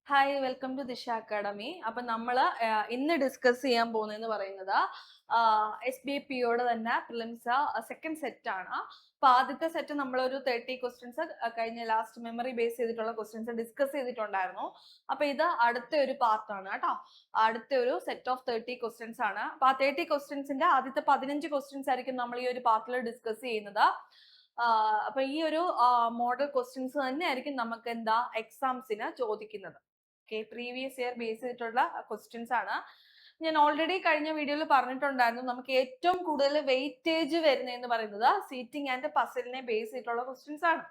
Hi welcome to ദിശ academy. അപ്പൊ നമ്മള് ഇന്ന് ഡിസ്കസ് ചെയ്യാൻ പോകുന്നതെന്ന് പറയുന്നത് SBPയോടെ തന്നെ പ്രിലിംസ് സെക്കൻഡ് സെറ്റ് ആണ്. അപ്പൊ ആദ്യത്തെ സെറ്റ് നമ്മളൊരു 30 ക്വസ്റ്റ്യൻസ് കഴിഞ്ഞ ലാസ്റ്റ് മെമ്മറി ബേസ് ചെയ്തിട്ടുള്ള ക്വസ്റ്റ്യൻസ് ഡിസ്കസ് ചെയ്തിട്ടുണ്ടായിരുന്നു. അപ്പൊ ഇത് അടുത്ത ഒരു പാർട്ടാണ് കേട്ടോ. അടുത്ത ഒരു സെറ്റ് ഓഫ് 30 ക്വസ്റ്റ്യൻസ് ആണ്. അപ്പൊ ആ 30 ക്വസ്റ്റ്യൻസിന്റെ ആദ്യത്തെ 15 ക്വസ്റ്റ്യൻസ് ആയിരിക്കും നമ്മൾ ഈ ഒരു പാർട്ടിൽ ഡിസ്കസ് ചെയ്യുന്നത്. അപ്പൊ ഈ ഒരു മോഡൽ ക്വസ്റ്റ്യൻസ് തന്നെ ആയിരിക്കും നമുക്ക് എന്താ എക്സാംസിന് ചോദിക്കുന്നത്. പ്രീവിയസ് ഇയർ ബേസ് ചെയ്തിട്ടുള്ള ക്വസ്റ്റ്യൻസ് ആണ്. ഞാൻ ഓൾറെഡി കഴിഞ്ഞ വീഡിയോയിൽ പറഞ്ഞിട്ടുണ്ടായിരുന്നു നമുക്ക് ഏറ്റവും കൂടുതൽ വെയിറ്റേജ് വരുന്നതെന്ന് പറയുന്നത് സീറ്റിംഗ് ആൻഡ് പസിലിനെ ബേസ് ചെയ്തിട്ടുള്ള ക്വസ്റ്റ്യൻസ് ആണ്.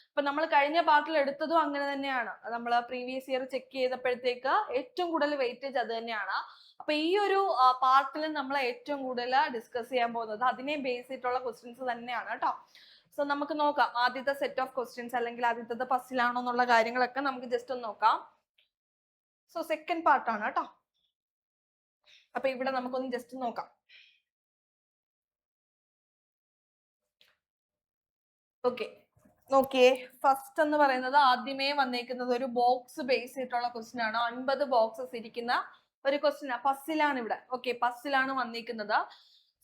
അപ്പൊ നമ്മൾ കഴിഞ്ഞ പാർട്ടിൽ എടുത്തതും അങ്ങനെ തന്നെയാണ്. നമ്മൾ പ്രീവിയസ് ഇയർ ചെക്ക് ചെയ്തപ്പോഴത്തേക്ക് ഏറ്റവും കൂടുതൽ വെയിറ്റേജ് അത് തന്നെയാണ്. അപ്പൊ ഈ ഒരു പാർട്ടിൽ നമ്മൾ ഏറ്റവും കൂടുതൽ ഡിസ്കസ് ചെയ്യാൻ പോകുന്നത് അതിനെ ബേസ് ചെയ്തിട്ടുള്ള ക്വസ്റ്റ്യൻസ് തന്നെയാണ് കേട്ടോ. സോ നമുക്ക് നോക്കാം ആദ്യത്തെ സെറ്റ് ഓഫ് ക്വസ്റ്റ്യൻസ് അല്ലെങ്കിൽ ആദ്യത്തെ പസിലാണോ എന്നുള്ള കാര്യങ്ങളൊക്കെ നമുക്ക് ജസ്റ്റ് ഒന്ന് നോക്കാം. സോ സെക്കൻഡ് പാർട്ടാണ് കേട്ടോ. അപ്പൊ ഇവിടെ നമുക്കൊന്ന് ജസ്റ്റ് നോക്കാം. ഓക്കെ, നോക്കിയേ, ഫസ്റ്റ് എന്ന് പറയുന്നത് ആദ്യമേ വന്നേക്കുന്നത് ഒരു ബോക്സ് ബേസ് ചെയ്തിട്ടുള്ള ക്വസ്റ്റ്യൻ ആണ്. 50 ബോക്സസ് ഇരിക്കുന്ന ഒരു ക്വസ്റ്റ്യൻ പസിലാണ് ഇവിടെ. ഓക്കെ, പസിലാണ് വന്നിരിക്കുന്നത്.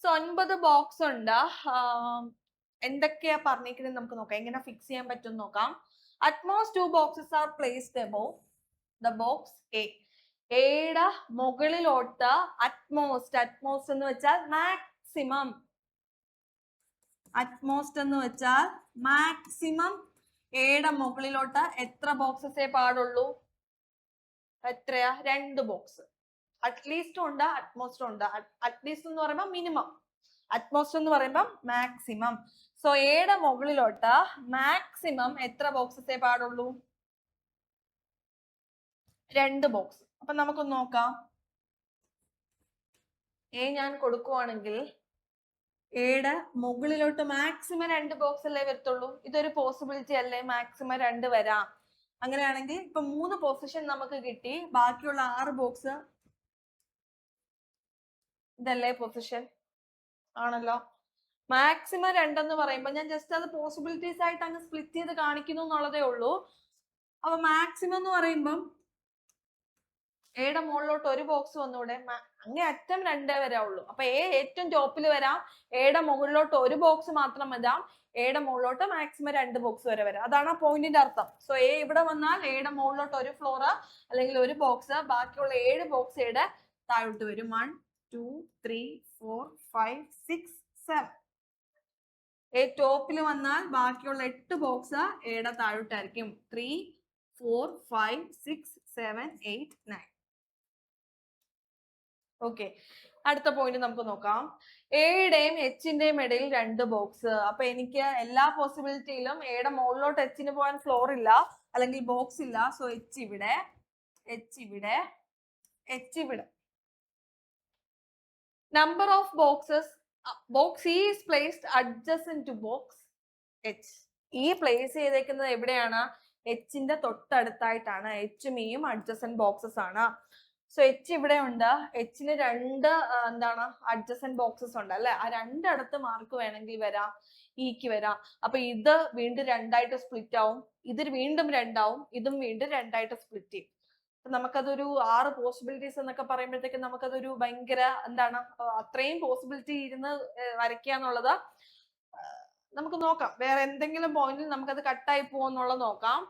സോ 50 ബോക്സ് ഉണ്ട്. എന്തൊക്കെയാ പറഞ്ഞിരിക്കുന്നത് നമുക്ക് നോക്കാം, എങ്ങനെ ഫിക്സ് ചെയ്യാൻ പറ്റും നോക്കാം. Utmost 2 boxes are placed above the box A. എയുടെ മുകളിലോട്ട് അറ്റ്മോസ്റ്റ് എന്ന് വെച്ചാൽ മാക്സിമം, അറ്റ്മോസ്റ്റ് എന്ന് വെച്ചാൽ മാക്സിമം എയുടെ മുകളിലോട്ട് എത്ര ബോക്സസേ പാടുള്ളൂ? എത്രയാ? 2 ബോക്സ്. അറ്റ്ലീസ്റ്റും ഉണ്ട് അറ്റ്മോസ്റ്റും ഉണ്ട്. അറ്റ്ലീസ്റ്റ് എന്ന് പറയുമ്പോൾ മിനിമം, അറ്റ്മോസ്റ്റ് എന്ന് പറയുമ്പോൾ മാക്സിമം. സോ എയുടെ മുകളിലോട്ട് മാക്സിമം എത്ര ബോക്സസേ പാടുള്ളൂ? 2 ബോക്സ്. അപ്പൊ നമുക്കൊന്ന് നോക്കാം. എ ഞാൻ കൊടുക്കുവാണെങ്കിൽ എയുടെ മുകളിലോട്ട് മാക്സിമം 2 ബോക്സ് അല്ലേ വരത്തുള്ളൂ. ഇതൊരു പോസിബിലിറ്റി അല്ലേ, മാക്സിമം 2 വരാം. അങ്ങനെയാണെങ്കിൽ ഇപ്പൊ 3 പൊസിഷൻ നമുക്ക് കിട്ടി, ബാക്കിയുള്ള 6 ബോക്സ് ഇതല്ലേ പൊസിഷൻ ആണല്ലോ. മാക്സിമം 2 എന്ന് പറയുമ്പോൾ ഞാൻ ജസ്റ്റ് അത് പോസിബിലിറ്റീസ് ആയിട്ട് അങ്ങ് സ്പ്ലിറ്റ് ചെയ്ത് കാണിക്കുന്നു എന്നുള്ളതേ ഉള്ളൂ. അപ്പൊ മാക്സിമം എന്ന് പറയുമ്പം എയുടെ മുകളിലോട്ട് ഒരു ബോക്സ് വന്നൂടെ, അങ്ങേ അറ്റം 2 വരാവുള്ളൂ. അപ്പൊ എ ഏറ്റവും ടോപ്പിൽ വരാം, എയുടെ മുകളിലോട്ട് ഒരു ബോക്സ് മാത്രം വരാം, എയുടെ മുകളിലോട്ട് മാക്സിമം 2 ബോക്സ് വരെ വരാം. അതാണ് ആ പോയിന്റിന്റെ അർത്ഥം. സോ എ ഇവിടെ വന്നാൽ എയുടെ മുകളിലോട്ട് ഒരു ഫ്ലോർ അല്ലെങ്കിൽ ഒരു ബോക്സ്, ബാക്കിയുള്ള 7 ബോക്സ് എയുടെ താഴോട്ട് വരും. 1 2 3 4 5 6 7. എ ടോപ്പിൽ വന്നാൽ ബാക്കിയുള്ള 8 ബോക്സ് എയുടെ താഴോട്ടായിരിക്കും. 3 4 5 6 7 8 9. ഓക്കെ, അടുത്ത പോയിന്റ് നമുക്ക് നോക്കാം. എയുടെയും എച്ചിന്റെയും ഇടയിൽ 2 ബോക്സ്. അപ്പൊ എനിക്ക് എല്ലാ പോസിബിലിറ്റിയിലും എയുടെ മുകളിലോട്ട് എച്ചിന് പോകാൻ ഫ്ലോർ ഇല്ല അല്ലെങ്കിൽ ബോക്സ് ഇല്ല. സോ എച്ച് ഇവിടെ, എച്ച് ഇവിടെ, എച്ച് ഇവിടെ. Number of boxes, box E is placed adjacent to box H. ഈ പ്ലേസ് ചെയ്തേക്കുന്നത് എവിടെയാണ്? എച്ചിന്റെ തൊട്ടടുത്തായിട്ടാണ്. എച്ചും ഇയും അഡ്ജസന്റ് ബോക്സസ് ആണ്. സോ എച്ച് ഇവിടെ ഉണ്ട്. എച്ചിന് 2 എന്താണ് അഡ്ജസന്റ് ബോക്സസ് ഉണ്ട് അല്ലെ. ആ 2 അടുത്ത് മാർക്ക് വേണമെങ്കിൽ വരാം, ഇക്ക് വരാം. അപ്പൊ ഇത് വീണ്ടും 2 ആയിട്ട് സ്പ്ലിറ്റ് ആവും, ഇത് വീണ്ടും 2 ആവും, ഇതും വീണ്ടും 2 ആയിട്ട് സ്പ്ലിറ്റ് ചെയ്യും. നമുക്കതൊരു 6 പോസിബിലിറ്റീസ് എന്നൊക്കെ പറയുമ്പോഴത്തേക്ക് നമുക്കതൊരു ഭയങ്കര എന്താണ്, അത്രയും പോസിബിലിറ്റി ഇരുന്ന് വരയ്ക്കുക എന്നുള്ളത് നമുക്ക് നോക്കാം. വേറെ എന്തെങ്കിലും പോയിന്റിൽ നമുക്കത് കട്ടായി പോകുന്നുള്ളത് നോക്കാം.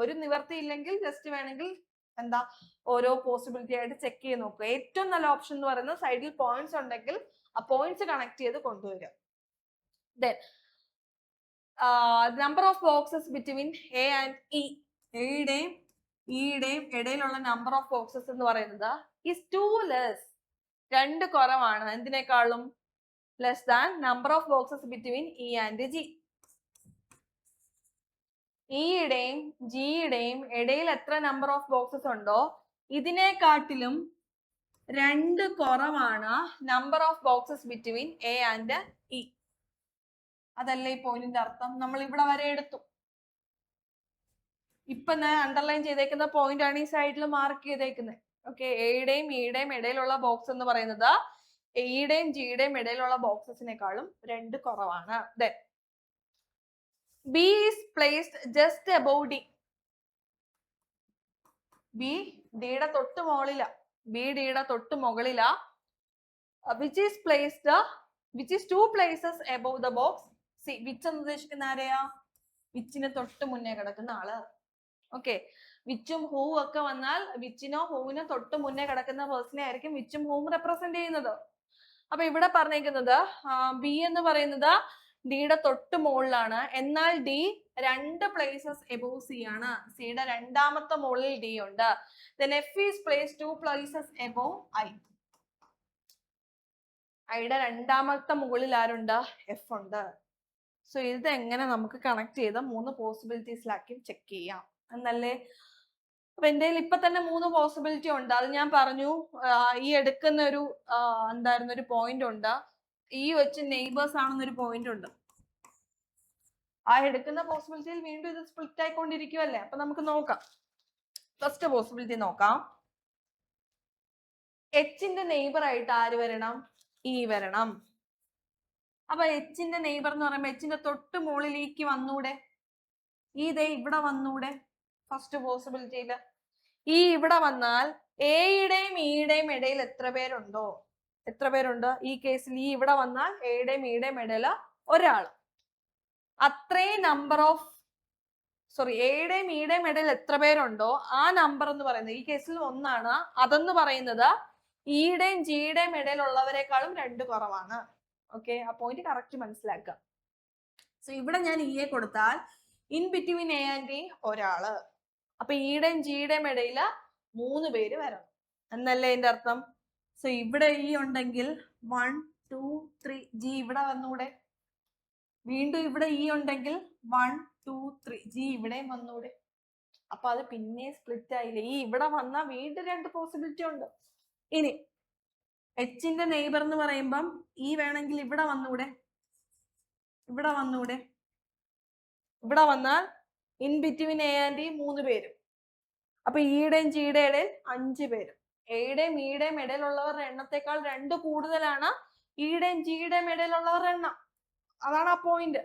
ഒരു നിവർത്തി ഇല്ലെങ്കിൽ ജസ്റ്റ് വേണമെങ്കിൽ എന്താ ഓരോ പോസിബിലിറ്റി ആയിട്ട് ചെക്ക് ചെയ്ത് നോക്കുക. ഏറ്റവും നല്ല ഓപ്ഷൻ എന്ന് പറയുന്നത് സൈഡിൽ പോയിന്റ്സ് ഉണ്ടെങ്കിൽ ആ പോയിന്റ്സ് കണക്ട് ചെയ്ത് കൊണ്ടുവരിക. Then number of boxes between A and E. എയുടെയും ഇയുടെയും ഇടയിലുള്ള നമ്പർ ഓഫ് ബോക്സസ് എന്ന് പറയുന്നത് ഈസ് 2 ലെസ്, 2 കുറവാണ്. എന്തിനേക്കാളും? Less than number of boxes between E and G. ഇയുടെയും ജിയുടെയും ഇടയിൽ എത്ര നമ്പർ ഓഫ് ബോക്സസ് ഉണ്ടോ ഇതിനെക്കാട്ടിലും 2 കുറവാണ് number of boxes between A and E. അതല്ലേ ഈ പോയിന്റിന്റെ അർത്ഥം. നമ്മൾ ഇവിടെ വരെ എടുത്തു. ഇപ്പൊ ഞാൻ അണ്ടർലൈൻ ചെയ്തേക്കുന്ന പോയിന്റ് ആണ് ഈ സൈഡിൽ മാർക്ക് ചെയ്തേക്കുന്നത്. ഓക്കെ, എയുടെയും ഇയുടെയും ഇടയിലുള്ള ബോക്സ് എന്ന് പറയുന്നത് എയുടെയും ജിയുടെയും ഇടയിലുള്ള ബോക്സസിനേക്കാളും 2 കുറവാണ്. Then B is placed just above D. B ഡിയുടെ തൊട്ട് മുകളിലാ, ബി ഡിയുടെ തൊട്ട് മുകളിലാ. which is placed which is 2 places above the box. See, which എന്ന് ഉദ്ദേശിക്കുന്ന ആരെയാ? വിച്ചിന് തൊട്ട് മുന്നേ കിടക്കുന്ന ആള്. ഓക്കെ, വിച്ചും ഹൂവും ഒക്കെ വന്നാൽ വിച്ചിനോ ഹൂവിനോ തൊട്ട് മുന്നേ കിടക്കുന്ന പേഴ്സണെ ആയിരിക്കും വിച്ചും ഹൂവും റെപ്രസെന്റ് ചെയ്യുന്നത്. അപ്പൊ ഇവിടെ പറഞ്ഞേക്കുന്നത് ബി എന്ന് പറയുന്നത് ഡിയുടെ തൊട്ട് മുകളിലാണ്. എന്നാൽ ഡി 2 places above സി ആണ്. സിയുടെ രണ്ടാമത്തെ മുകളിൽ ഡി ഉണ്ട്. then F is placed 2 places above I. ഐയുടെ രണ്ടാമത്തെ മുകളിൽ ആരുണ്ട്? എഫ് ഉണ്ട്. സോ ഇത് എങ്ങനെ നമുക്ക് കണക്ട് ചെയ്ത 3 പോസിബിലിറ്റീസിലാക്കി ചെക്ക് ചെയ്യാം എന്നല്ലേ. അപ്പൊ എൻ്റെ ഇപ്പൊ തന്നെ 3 പോസിബിലിറ്റി ഉണ്ട്. അത് ഞാൻ പറഞ്ഞു. ഈ എടുക്കുന്ന ഒരു എന്തായിരുന്നു ഒരു പോയിന്റ് ഉണ്ട്, ഈ വെച്ച് നെയ്ബേഴ്സ് ആണെന്നൊരു പോയിന്റ് ഉണ്ട്. ആ എടുക്കുന്ന പോസിബിലിറ്റിയിൽ വീണ്ടും ഇത് സ്പ്ലിറ്റ് ആയിക്കൊണ്ടിരിക്കുവല്ലേ. അപ്പൊ നമുക്ക് നോക്കാം. ഫസ്റ്റ് പോസിബിലിറ്റി നോക്കാം. എച്ചിന്റെ നെയ്ബർ ആയിട്ട് ആര് വരണം? ഇ വരണം. അപ്പൊ എച്ചിന്റെ നെയ്ബർ എന്ന് പറയുമ്പോ എച്ചിന്റെ തൊട്ട് മുകളിലേക്ക് വന്നൂടെ? ഈ ദേ ഇവിടെ വന്നൂടെ? ഫസ്റ്റ് പോസിബിലിറ്റിയില് ഈ ഇവിടെ വന്നാൽ എയുടെയും ഇയുടെയും ഇടയിൽ എത്ര പേരുണ്ടോ? എത്ര പേരുണ്ട് ഈ കേസിൽ? ഈ ഇവിടെ വന്നാൽ എയുടെയും ഇയുടെയും ഇടയിൽ ഒരാൾ. അത്രയും നമ്പർ ഓഫ് എയുടെയും ഇയുടെയും ഇടയിൽ എത്ര പേരുണ്ടോ ആ നമ്പർ എന്ന് പറയുന്നത് ഈ കേസിൽ 1 ആണ്. അതെന്ന് പറയുന്നത് ഇയുടെയും ജിയുടെയും ഇടയിലുള്ളവരെക്കാളും 2 കുറവാണ്. ഓക്കെ, ആ പോയിന്റ് കറക്റ്റ് മനസ്സിലാക്കുക. സോ ഇവിടെ ഞാൻ ഇയെ കൊടുത്താൽ in between A and E ഒരാള്. അപ്പൊ ഇയുടെയും ജിയുടെയും ഇടയിൽ 3 പേര് വരണം എന്നല്ലേ എന്റെ അർത്ഥം. സോ ഇവിടെ ഇ ഉണ്ടെങ്കിൽ 1 2 3 ജി ഇവിടെ വന്നൂടെ? വീണ്ടും ഇവിടെ ഇ ഉണ്ടെങ്കിൽ 1 2 3 ജി ഇവിടെയും വന്നൂടെ? അപ്പൊ അത് പിന്നെ സ്പ്ലിറ്റ് ആയില്ലേ. ഈ ഇവിടെ വന്നാൽ വീണ്ടും 2 പോസിബിലിറ്റി ഉണ്ട്. ഇനി എച്ചിന്റെ നെയ്ബർ എന്ന് പറയുമ്പം ഈ വേണമെങ്കിൽ ഇവിടെ വന്നൂടെ? ഇവിടെ വന്നൂടെ? ഇവിടെ വന്നാൽ in between A and E 3 പേരും. അപ്പൊ ഇയുടെയും ജിയുടെ ഇടയിൽ 5 പേരും. എയുടെയും ഇയുടെയും ഇടയിലുള്ളവരുടെ എണ്ണത്തെക്കാൾ 2 കൂടുതലാണ് ഇയുടെയും ജിയുടെയും ഇടയിലുള്ളവരുടെ എണ്ണം. അതാണ് ആ പോയിന്റ്.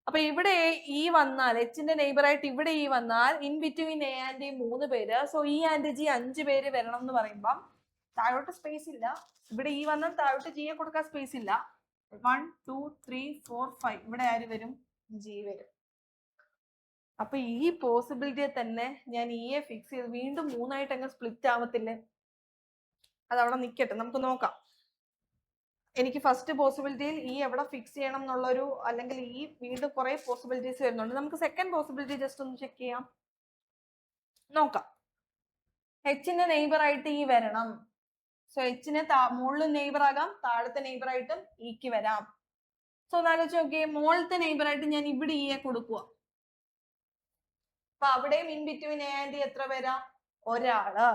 അപ്പൊ ഇവിടെ ഈ വന്നാൽ എച്ചിന്റെ നെയ്ബർ ആയിട്ട് ഇവിടെ ഈ വന്നാൽ in between A and E 3 പേര്. സോ ഇ ആൻഡ് ജി 5 പേര് വരണം എന്ന് പറയുമ്പം താഴോട്ട് സ്പേസ് ഇല്ല. ഇവിടെ ഈ വന്നാൽ താഴോട്ട് ജിയെ കൊടുക്കാൻ സ്പേസ് ഇല്ല. 1 2 3 4 5 ഇവിടെ ആര് വരും? ജി വരും. അപ്പൊ ഈ പോസിബിലിറ്റിയെ തന്നെ ഞാൻ ഇയെ ഫിക്സ് ചെയ്ത് വീണ്ടും 3 ആയിട്ട് അങ്ങ് സ്പ്ലിറ്റ് ആവത്തില്ലേ? അതവിടെ നിൽക്കട്ടെ, നമുക്ക് നോക്കാം. എനിക്ക് ഫസ്റ്റ് പോസിബിലിറ്റിയിൽ ഈ എവിടെ ഫിക്സ് ചെയ്യണം എന്നുള്ളൊരു അല്ലെങ്കിൽ ഈ വീണ്ടും കുറെ പോസിബിലിറ്റീസ് വരുന്നുണ്ട്. നമുക്ക് സെക്കൻഡ് പോസിബിലിറ്റി ജസ്റ്റ് ഒന്ന് ചെക്ക് ചെയ്യാം. നോക്കാം. എച്ചിന്റെ നെയ്ബർ ആയിട്ട് ഈ വരണം. സോ എച്ചിന് മുകളിൽ നെയ്ബർ ആകാം, താഴത്തെ നെയ്ബർ ആയിട്ടും ഇക്ക് വരാം. സോ എന്നാലോചിച്ച് നോക്കിയേ, മുകളിലത്തെ നെയ്ബർ ആയിട്ട് ഞാൻ ഇവിടെ ഇയെ കൊടുക്കുക. അപ്പൊ അവിടെയും in between A and E എത്ര പേരാ? ഒരാള്.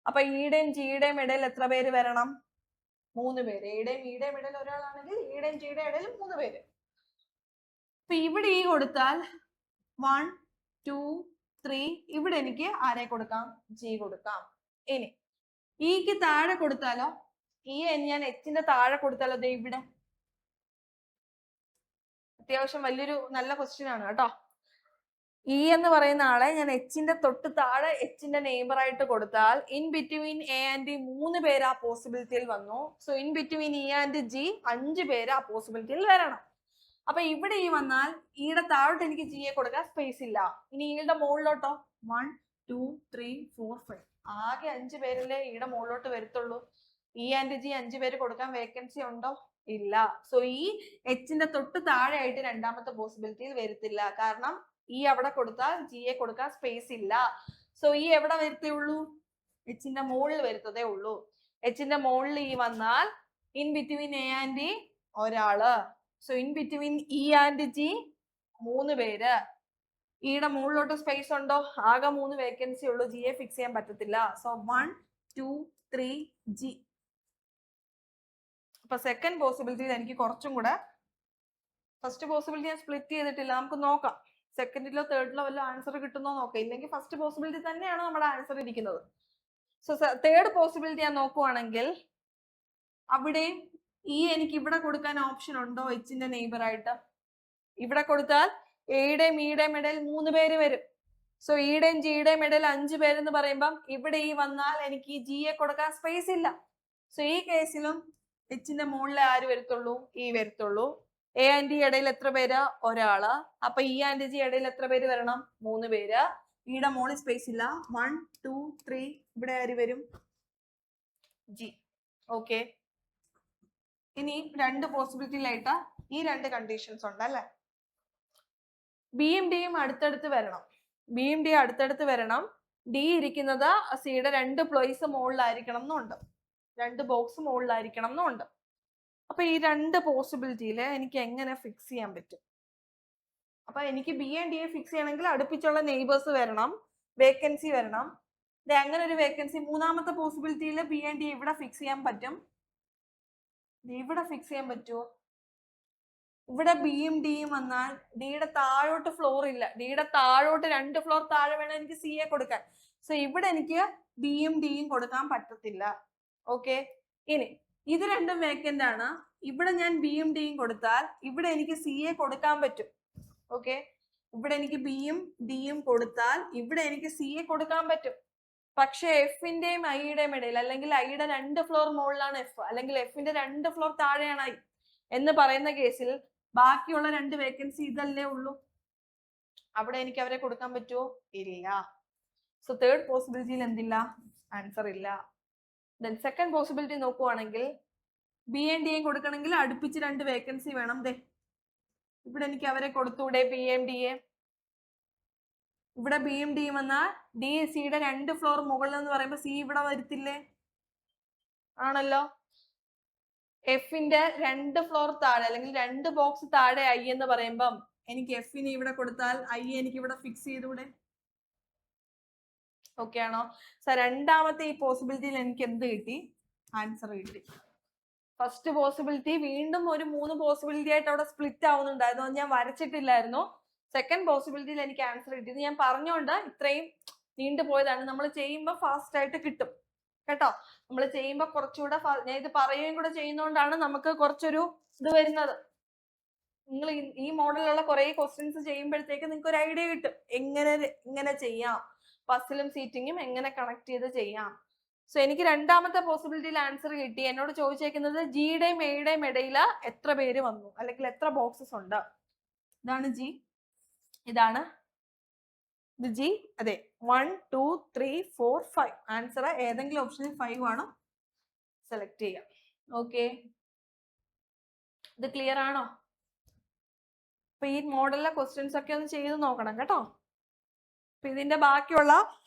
അപ്പൊ ഇയുടെയും ജിയുടെയും ഇടയിൽ എത്ര പേര് വരണം? 3 പേര്. എയുടെയും ഇയുടെയും ഇടയിൽ ഒരാളാണെങ്കിൽ ഇയുടെയും ജിയുടെ ഇടയിൽ 3 പേര്. അപ്പൊ ഇവിടെ ഈ കൊടുത്താൽ 1 2 3 ഇവിടെ എനിക്ക് ആരെ കൊടുക്കാം? ജി കൊടുക്കാം. ഇനി ഇക്ക് താഴെ കൊടുത്താലോ? ഈ ഞാൻ എച്ചിന്റെ താഴെ കൊടുത്താലോ? ദേ ഇവിടെ. അത്യാവശ്യം വലിയൊരു നല്ല ക്വസ്റ്റ്യൻ ആണ് കേട്ടോ. ഇ എന്ന് പറയുന്ന ആളെ ഞാൻ എച്ചിന്റെ തൊട്ട് താഴെ എച്ചിന്റെ നെയ്ബർ ആയിട്ട് കൊടുത്താൽ in between A and E 3 പേര് ആ പോസിബിലിറ്റിയിൽ വന്നു. So in between E and G 5 പേര് ആ പോസിബിലിറ്റിയിൽ വരണം. അപ്പൊ ഇവിടെ ഈ വന്നാൽ ഈയുടെ താഴോട്ട് എനിക്ക് ജിയെ കൊടുക്കാൻ സ്പേസ് ഇല്ല. ഇനി ഈയുടെ മുകളിലോട്ടോ 1 2 3 4 5 ആകെ 5 പേരല്ലേ ഈയുടെ മുകളിലോട്ട് വരത്തുള്ളൂ. ഇ ആൻഡ് ജി 5 പേര് കൊടുക്കാൻ വേക്കൻസി ഉണ്ടോ? ഇല്ല. സോ ഈ എച്ചിന്റെ തൊട്ട് താഴെ ആയിട്ട് രണ്ടാമത്തെ പോസിബിലിറ്റിയിൽ വരത്തില്ല. കാരണം ഈ അവിടെ കൊടുത്താൽ ജിയെ കൊടുക്കാൻ സ്പേസ് ഇല്ല. സോ ഈ എവിടെ വരത്തേ ഉള്ളൂ? എച്ചിന്റെ മുകളിൽ വരുത്തതേ ഉള്ളൂ. എച്ചിന്റെ മുകളിൽ ഈ വന്നാൽ in between A and E ഒരാള്. So in between E and G 3 പേര്. ഈയുടെ മുകളിലോട്ട് സ്പേസ് ഉണ്ടോ? ആകെ 3 വേക്കൻസി ഉള്ളൂ. ജിയെ ഫിക്സ് ചെയ്യാൻ പറ്റത്തില്ല. So 1 2 3 G. അപ്പൊ സെക്കൻഡ് പോസിബിലിറ്റിയിൽ എനിക്ക് കുറച്ചും കൂടെ, ഫസ്റ്റ് പോസിബിലിറ്റി ഞാൻ സ്പ്ലിറ്റ് ചെയ്തിട്ടില്ല. നമുക്ക് നോക്കാം സെക്കൻഡിലോ തേർഡിലോ വല്ല ആൻസർ കിട്ടുന്നോ നോക്കാം. ഇല്ലെങ്കിൽ ഫസ്റ്റ് പോസിബിലിറ്റി തന്നെയാണ് നമ്മുടെ ആൻസർ ഇരിക്കുന്നത്. സോ തേർഡ് പോസിബിലിറ്റി ഞാൻ നോക്കുവാണെങ്കിൽ അവിടെയും ഈ എനിക്ക് ഇവിടെ കൊടുക്കാൻ ഓപ്ഷൻ ഉണ്ടോ? എച്ചിന്റെ നെയ്ബർ ആയിട്ട് ഇവിടെ കൊടുത്താൽ എയുടെയും ഇയുടെയും ഇടയിൽ 3 പേര് വരും. സോ ഇയുടെയും ജിയുടെയും ഇടയിൽ 5 പേരെന്ന് പറയുമ്പം ഇവിടെ ഈ വന്നാൽ എനിക്ക് ഈ ജിയെ കൊടുക്കാൻ സ്പേസ് ഇല്ല. സോ ഈ കേസിലും എച്ചിന്റെ മുകളിൽ ആര് വരത്തുള്ളൂ? ഈ വരത്തുള്ളൂ. എ ആൻഡ് ഇ ഇടയിൽ എത്ര പേര്? ഒരാള്. അപ്പൊ ഇ ആൻഡ് ജി ഇടയിൽ എത്ര പേര് വരണം? 3 പേര്. ഇയുടെ മുകളിൽ സ്പേസ് ഇല്ല. 1 2 3 ഇവിടെ ആര് വരും? ജി. ഓക്കെ, ഇനി രണ്ട് പോസിബിലിറ്റിയിലായിട്ട് ഈ രണ്ട് കണ്ടീഷൻസ് ഉണ്ട് അല്ലെ. ബിയും ഡിയും അടുത്തടുത്ത് വരണം. ബിയും ഡി അടുത്തടുത്ത് വരണം. ഡി ഇരിക്കുന്നത് സിയുടെ 2 പ്ലേസ് മുകളിലായിരിക്കണം എന്നുണ്ട്. 2 ബോക്സ് മുകളിലായിരിക്കണം എന്നുണ്ട്. അപ്പൊ ഈ രണ്ട് പോസിബിലിറ്റിയില് എനിക്ക് എങ്ങനെ ഫിക്സ് ചെയ്യാൻ പറ്റും? അപ്പൊ എനിക്ക് ബി ആൻഡ് ഡിയെ ഫിക്സ് ചെയ്യണമെങ്കിൽ അടുപ്പിച്ചുള്ള നെയ്ബേഴ്സ് വരണം, വേക്കൻസി വരണം. അങ്ങനെ ഒരു വേക്കൻസി മൂന്നാമത്തെ പോസിബിലിറ്റിയിൽ ബി ആൻഡ് ഡി ഇവിടെ ഫിക്സ് ചെയ്യാൻ പറ്റും. ഇവിടെ ഫിക്സ് ചെയ്യാൻ പറ്റുമോ? ഇവിടെ ബിയും ഡിയും വന്നാൽ ഡിയുടെ താഴോട്ട് ഫ്ലോർ ഇല്ല. ഡിയുടെ താഴോട്ട് 2 ഫ്ലോർ താഴെ വേണം എനിക്ക് സിയെ കൊടുക്കാൻ. സോ ഇവിടെ എനിക്ക് ബിയും ഡിയും കൊടുക്കാൻ പറ്റത്തില്ല. ഓക്കെ, ഇനി ഇത് രണ്ടും വേക്കന്റ് ആണ്. ഇവിടെ ഞാൻ ബിയും ഡിയും കൊടുത്താൽ ഇവിടെ എനിക്ക് സിയെ കൊടുക്കാൻ പറ്റും. ഓക്കെ, ഇവിടെ എനിക്ക് ബിയും ഡിയും കൊടുത്താൽ ഇവിടെ എനിക്ക് സിയെ കൊടുക്കാൻ പറ്റും. പക്ഷെ എഫിന്റെയും ഐയുടെയും ഇടയിൽ, അല്ലെങ്കിൽ ഐയുടെ 2 ഫ്ലോർ മുകളിലാണ് എഫ്, അല്ലെങ്കിൽ എഫിന്റെ 2 ഫ്ലോർ താഴെയാണ് ഐ എന്ന് പറയുന്ന കേസിൽ ബാക്കിയുള്ള 2 വേക്കൻസി ഇതല്ലേ ഉള്ളൂ. അവിടെ എനിക്ക് അവരെ കൊടുക്കാൻ പറ്റുമോ? ഇല്ല. സോ തേർഡ് പോസിബിലിറ്റിയിൽ എന്തില്ല? ആൻസർ ഇല്ല. ദെൻ സെക്കൻഡ് പോസിബിലിറ്റി നോക്കുവാണെങ്കിൽ ബി ആൻഡ് ഡിയും കൊടുക്കണമെങ്കിൽ അടുപ്പിച്ച് 2 വേക്കൻസി വേണം. ദേ ഇവിടെ എനിക്ക് അവരെ കൊടുത്തൂടെ? ബി എം ഡിയെ. ഇവിടെ ബിയും ഡിയും വന്നാൽ ഡി സിയുടെ 2 ഫ്ലോർ മുകളിൽ എന്ന് പറയുമ്പോൾ സി ഇവിടെ വരത്തില്ലേ? ആണല്ലോ. എഫിന്റെ 2 ഫ്ലോർ താഴെ, അല്ലെങ്കിൽ 2 ബോക്സ് താഴെ ഐ എന്ന് പറയുമ്പം എനിക്ക് എഫിനെ ഇവിടെ കൊടുത്താൽ ഐ എനിക്ക് ഇവിടെ ഫിക്സ് ചെയ്തൂടെ? ഓക്കെ ആണോ? സോ രണ്ടാമത്തെ ഈ പോസിബിലിറ്റിയിൽ എനിക്ക് എന്ത് കിട്ടി? ആൻസർ കിട്ടി. ഫസ്റ്റ് പോസിബിലിറ്റി വീണ്ടും ഒരു 3 പോസിബിലിറ്റി ആയിട്ട് അവിടെ സ്പ്ലിറ്റ് ആവുന്നുണ്ടായിരുന്നു. അത് ഞാൻ വരച്ചിട്ടില്ലായിരുന്നു. സെക്കൻഡ് പോസിബിലിറ്റിയിൽ എനിക്ക് ആൻസർ കിട്ടിയത് ഞാൻ പറഞ്ഞുകൊണ്ട് ഇത്രയും നീണ്ടു പോയതാണ്. നമ്മൾ ചെയ്യുമ്പോൾ ഫാസ്റ്റ് ആയിട്ട് കിട്ടും കേട്ടോ. നമ്മൾ ചെയ്യുമ്പോൾ കുറച്ചുകൂടെ ഞാൻ ഇത് പറയുകയും കൂടെ ചെയ്യുന്നതുകൊണ്ടാണ് നമുക്ക് കുറച്ചൊരു ഇത് വരുന്നത്. നിങ്ങൾ ഈ മോഡലിലുള്ള കുറെ ക്വസ്റ്റ്യൻസ് ചെയ്യുമ്പോഴത്തേക്ക് നിങ്ങൾക്ക് ഒരു ഐഡിയ കിട്ടും എങ്ങനെ ചെയ്യാം, പസിലും സീറ്റിങ്ങും എങ്ങനെ കണക്ട് ചെയ്ത് ചെയ്യാം. സോ എനിക്ക് രണ്ടാമത്തെ പോസിബിലിറ്റിയിൽ ആൻസർ കിട്ടി. എന്നോട് ചോദിച്ചേക്കുന്നത് ജിയുടെയും എയുടെയും ഇടയിൽ എത്ര പേര് വന്നു, അല്ലെങ്കിൽ എത്ര ബോക്സസ് ഉണ്ട്. ഇതാണ് ജി, ഇതാണ് ഇത് ജി. അതെ, 1 2 3 4 5. ആൻസർ ഏതെങ്കിലും ഓപ്ഷനിൽ 5 ആണ് സെലക്ട് ചെയ്യാം. ഓക്കെ, ഇത് ക്ലിയർ ആണോ? അപ്പൊ ഈ മോഡലിലെ ക്വസ്റ്റ്യൻസ് ഒക്കെ ഒന്ന് ചെയ്ത് നോക്കണം കേട്ടോ. അപ്പൊ ഇതിന്റെ ബാക്കിയുള്ള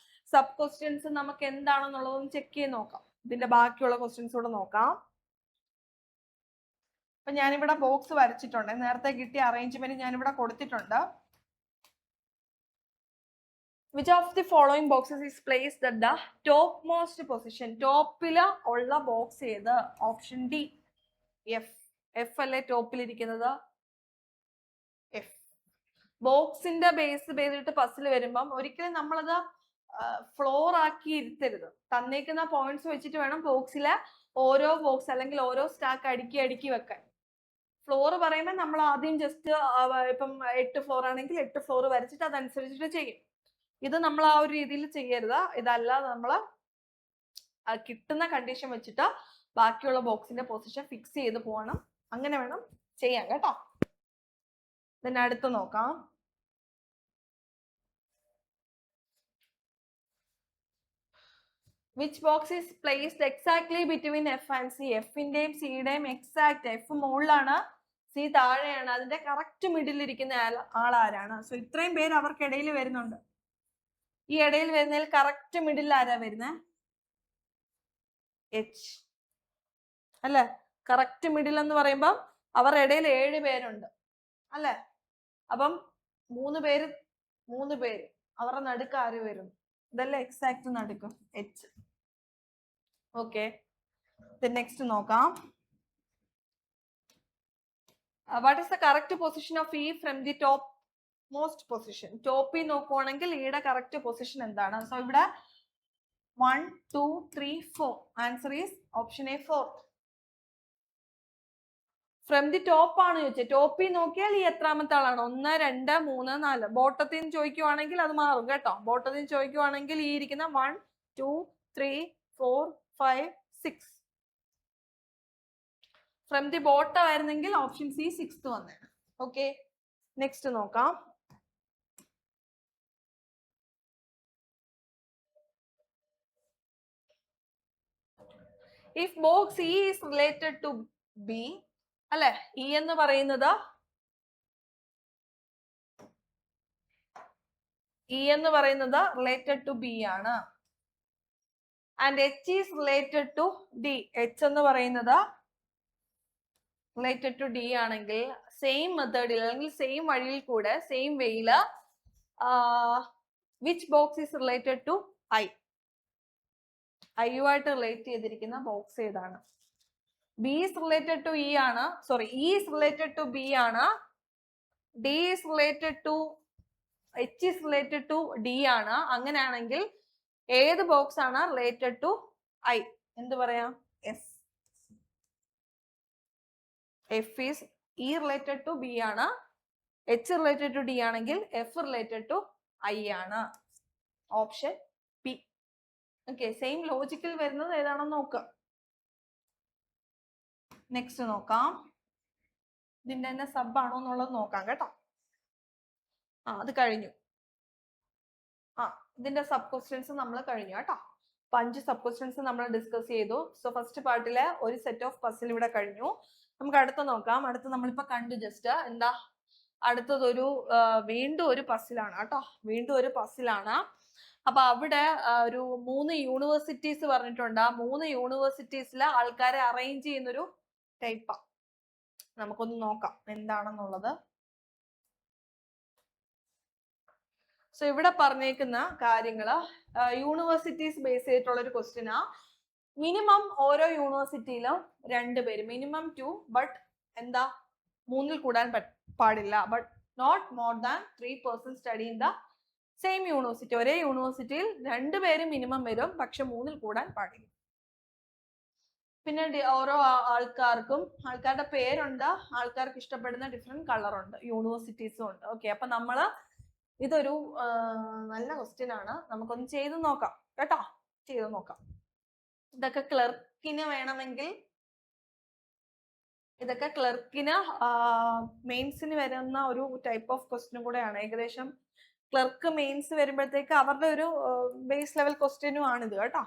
സബ് ക്വസ്റ്റ്യൻസ് നമുക്ക് എന്താണെന്നുള്ളതൊന്ന് ചെക്ക് ചെയ്ത് നോക്കാം. ഇതിന്റെ ബാക്കിയുള്ള ക്വസ്റ്റ്യൻസ് കൂടെ നോക്കാം. അപ്പൊ ഞാനിവിടെ ബോക്സ് വരച്ചിട്ടുണ്ട്. നേരത്തെ കിട്ടിയ അറേഞ്ച്മെന്റ് ഞാനിവിടെ കൊടുത്തിട്ടുണ്ട്. Which of the following boxes is placed at the topmost position? ടോപ്പില് ഉള്ള ബോക്സ് ഏത്? Option D F. എഫ് അല്ലേ ടോപ്പിൽ ഇരിക്കുന്നത്? എഫ്. ബോക്സിന്റെ ബേസ് ചെയ്തിട്ട് പസിൽ വരുമ്പം ഒരിക്കലും നമ്മളത് ഫ്ലോർ ആക്കി ഇരുത്തരുത്. തന്നേക്കുന്ന പോയിന്റ്സ് വെച്ചിട്ട് വേണം ബോക്സിലെ ഓരോ ബോക്സ് അല്ലെങ്കിൽ ഓരോ സ്റ്റാക്ക് അടുക്കി വെക്കാൻ. ഫ്ലോർ പറയുമ്പോൾ നമ്മൾ ആദ്യം ജസ്റ്റ് ഇപ്പം 8 ഫ്ലോർ ആണെങ്കിൽ 8 ഫ്ലോർ വരച്ചിട്ട് അതനുസരിച്ചിട്ട് ചെയ്യും. ഇത് നമ്മൾ ആ ഒരു രീതിയിൽ ചെയ്യരുത്. ഇതല്ലാതെ നമ്മൾ കിട്ടുന്ന കണ്ടീഷൻ വെച്ചിട്ട് ബാക്കിയുള്ള ബോക്സിന്റെ പൊസിഷൻ ഫിക്സ് ചെയ്ത് പോകണം. അങ്ങനെ വേണം ചെയ്യാൻ കേട്ടോ. then അടുത്ത് നോക്കാം. which box is placed exactly between F and C? എഫിന്റെയും സിയുടെയും എക്സാക്ട്, എഫ് മുകളിലാണ് സി താഴെയാണ്, അതിന്റെ കറക്റ്റ് മിഡിൽ ഇരിക്കുന്ന ആളാരാണ്? സോ ഇത്രയും പേര് അവർക്കിടയിൽ വരുന്നുണ്ട്. ഈ ഇടയിൽ വരുന്നതിൽ കറക്റ്റ് മിഡിൽ ആരാ വരുന്നത്? എച്ച് അല്ലെ? കറക്റ്റ് മിഡിൽ എന്ന് പറയുമ്പോൾ അവരുടെ ഇടയിൽ 7 പേരുണ്ട് അല്ലെ? അപ്പം 3 പേര് അവരുടെ നടുക്ക് ആര് വരും? ഇതല്ലേ എക്സാക്ട് നടുക്ക്? എച്ച്. ഓക്കെ, നെക്സ്റ്റ് നോക്കാം. What is the correct position of E from the top most position? ടോപ്പിൽ നോക്കുവാണെങ്കിൽ ഇയുടെ കറക്റ്റ് പൊസിഷൻ എന്താണ്? സോ ഇവിടെ 1 2 3 4. Answer is option A 4. From the top ആണ് ചോദിച്ചത്. ടോപ്പിൽ നോക്കിയാൽ ഈ എത്രാമത്തെ ആളാണ്? 1 2 3 4. ബോട്ടത്തിൽ നിന്ന് ചോദിക്കുവാണെങ്കിൽ അത് മാറും കേട്ടോ. ബോട്ടത്തിൽ നിന്ന് ചോദിക്കുവാണെങ്കിൽ ഈ ഇരിക്കുന്ന 1 2 3 4 5 6. ഫ്രം ദി ബോട്ടം ആയിരുന്നെങ്കിൽ ഓപ്ഷൻ സി 6th വന്നേനെ. ഓക്കെ, നെക്സ്റ്റ് നോക്കാം. If box E is related to B, അല്ലെ, E എന്ന് പറയുന്നത് റിലേറ്റഡ് ടു B ആണ്. And H is related to D. H എന്ന് പറയുന്നത് റിലേറ്റഡ് ടു D ആണെങ്കിൽ സെയിം മെത്തേഡിൽ അല്ലെങ്കിൽ സെയിം വഴിയിൽ കൂടെ സെയിം വേയില് which box is related to I? ഐയുമായിട്ട് റിലേറ്റ് ചെയ്തിരിക്കുന്ന ബോക്സ് ഏതാണ്? B is related to E ആണ്, sorry E is related to B ആണ്, D is related to H is related to D ആണ്. അങ്ങനെയാണെങ്കിൽ ഏത് ബോക്സ് ആണ് റിലേറ്റഡ് ടു ഐ? എന്ത് പറയാം? S. F is E related to B ആണ്, H related to D ആണെങ്കിൽ എഫ് റിലേറ്റഡ് ടു ഐ ആണ്. Option P. Okay, same logical വരുന്നത് ഏതാണെന്ന് നോക്കാം. നെക്സ്റ്റ് നോക്കാം. ഇതിന്റെ തന്നെ സബ് ആണോ എന്നുള്ളത് നോക്കാം കേട്ടോ. അത് കഴിഞ്ഞു. ഇതിന്റെ സബ് ക്വസ്റ്റ്യൻസ് നമ്മൾ കഴിഞ്ഞു കേട്ടോ. 5 സബ് ക്വസ്റ്റ്യൻസ് നമ്മൾ ഡിസ്കസ് ചെയ്തു. സോ ഫസ്റ്റ് പാർട്ടിലെ ഒരു സെറ്റ് ഓഫ് പസിൽ ഇവിടെ കഴിഞ്ഞു. നമുക്ക് അടുത്ത നോക്കാം. അടുത്ത നമ്മളിപ്പോ കണ്ടു ജസ്റ്റ് എന്താ, അടുത്തതൊരു വീണ്ടും ഒരു പസിലാണ് കേട്ടോ. വീണ്ടും ഒരു പസിലാണ്. അപ്പൊ അവിടെ ഒരു 3 യൂണിവേഴ്സിറ്റീസ് പറഞ്ഞിട്ടുണ്ട്. ആ 3 യൂണിവേഴ്സിറ്റീസിലെ ആൾക്കാരെ അറേഞ്ച് ചെയ്യുന്നൊരു ടൈപ്പാ. നമുക്കൊന്ന് നോക്കാം എന്താണെന്നുള്ളത്. സോ ഇവിടെ പറഞ്ഞേക്കുന്ന കാര്യങ്ങള് യൂണിവേഴ്സിറ്റീസ് ബേസ് ചെയ്തിട്ടുള്ള ഒരു ക്വസ്റ്റ്യനാ. മിനിമം ഓരോ യൂണിവേഴ്സിറ്റിയിലും 2 പേര്, മിനിമം 2, ബട്ട് എന്താ 3-ൽ കൂടാൻ പാടില്ല. But not more than 3 persons study in the same university. ഒരേ യൂണിവേഴ്സിറ്റിയിൽ 2 പേര് മിനിമം വരും, പക്ഷെ 3-ൽ കൂടാൻ പാടില്ല. പിന്നെ ഓരോ ആൾക്കാരുടെ പേരുണ്ട്, ആൾക്കാർക്ക് ഇഷ്ടപ്പെടുന്ന ഡിഫറെന്റ് കളറുണ്ട്, യൂണിവേഴ്സിറ്റീസും ഉണ്ട്. ഓക്കെ, അപ്പൊ നമ്മള് ഇതൊരു നല്ല ക്വസ്റ്റ്യൻ ആണ്. നമുക്കൊന്ന് ചെയ്ത് നോക്കാം കേട്ടോ. ചെയ്ത് നോക്കാം. ഇതൊക്കെ ക്ലർക്കിന് വേണമെങ്കിൽ, ഇതൊക്കെ ക്ലർക്കിന് മെയിൻസിന് വരുന്ന ഒരു ടൈപ്പ് ഓഫ് ക്വസ്റ്റ്യനും കൂടെയാണ്. ഏകദേശം ക്ലർക്ക് മെയിൻസ് വരുമ്പോഴത്തേക്ക് അവരുടെ ഒരു ബേസ് ലെവൽ ക്വസ്റ്റ്യനും ആണിത് കേട്ടോ.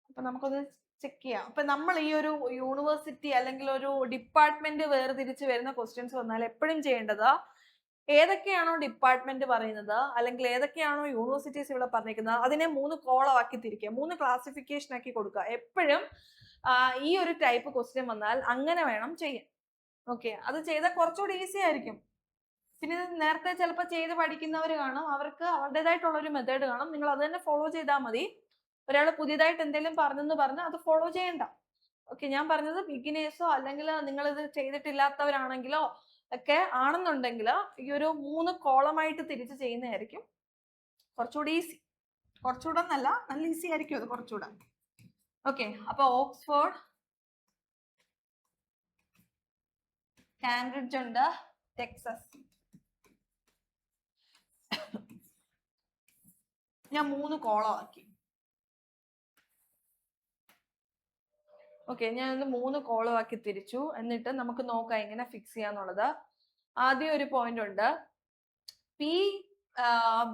അപ്പൊ നമുക്കൊന്ന് ചെക്ക് ചെയ്യാം. അപ്പൊ നമ്മൾ ഈ ഒരു യൂണിവേഴ്സിറ്റി അല്ലെങ്കിൽ ഒരു ഡിപ്പാർട്ട്മെന്റ് വേർതിരിച്ച് വരുന്ന ക്വസ്റ്റ്യൻസ് വന്നാൽ എപ്പോഴും ചെയ്യേണ്ടത്, ഏതൊക്കെയാണോ ഡിപ്പാർട്ട്മെന്റ് പറയുന്നത് അല്ലെങ്കിൽ ഏതൊക്കെയാണോ യൂണിവേഴ്സിറ്റീസ് ഇവിടെ പറഞ്ഞിരിക്കുന്നത് അതിനെ 3 കോളമാക്കി തിരിക്കുക, 3 ക്ലാസിഫിക്കേഷൻ ആക്കി കൊടുക്കുക. എപ്പോഴും ഈ ഒരു ടൈപ്പ് ക്വസ്റ്റ്യൻ വന്നാൽ അങ്ങനെ വേണം ചെയ്യാൻ. ഓക്കെ, അത് ചെയ്താൽ കുറച്ചുകൂടി ഈസി ആയിരിക്കും. പിന്നെ നേരത്തെ ചിലപ്പോൾ ചെയ്ത് പഠിക്കുന്നവർ കാണും, അവർക്ക് അവരുടേതായിട്ടുള്ള ഒരു മെത്തേഡ് കാണും. നിങ്ങൾ അത് തന്നെ ഫോളോ ചെയ്താൽ മതി. ഒരാൾ പുതിയതായിട്ട് എന്തെങ്കിലും പറഞ്ഞെന്ന് പറഞ്ഞാൽ അത് ഫോളോ ചെയ്യണ്ട. ഓക്കെ, ഞാൻ പറഞ്ഞത് ബിഗിനേഴ്സോ അല്ലെങ്കിൽ നിങ്ങൾ ഇത് ചെയ്തിട്ടില്ലാത്തവരാണെങ്കിലോ ഒക്കെ ആണെന്നുണ്ടെങ്കിൽ ഈ ഒരു 3 കോളമായിട്ട് തിരിച്ച് ചെയ്യുന്നതായിരിക്കും കുറച്ചുകൂടി ഈസി. കുറച്ചുകൂടെ നല്ല ഈസി ആയിരിക്കും അത് കുറച്ചുകൂടെ. ഓക്കെ, അപ്പൊ ഓക്സ്ഫോർഡ്, കാംബ്രിഡ്ജ് ഉണ്ട്, ടെക്സസ്. ഞാൻ 3 കോളമാക്കി. ഓക്കെ, ഞാൻ 3 കോളമാക്കി തിരിച്ചു. എന്നിട്ട് നമുക്ക് നോക്കാം എങ്ങനെ ഫിക്സ് ചെയ്യാന്നുള്ളത്. ആദ്യം ഒരു പോയിന്റ് ഉണ്ട്, പി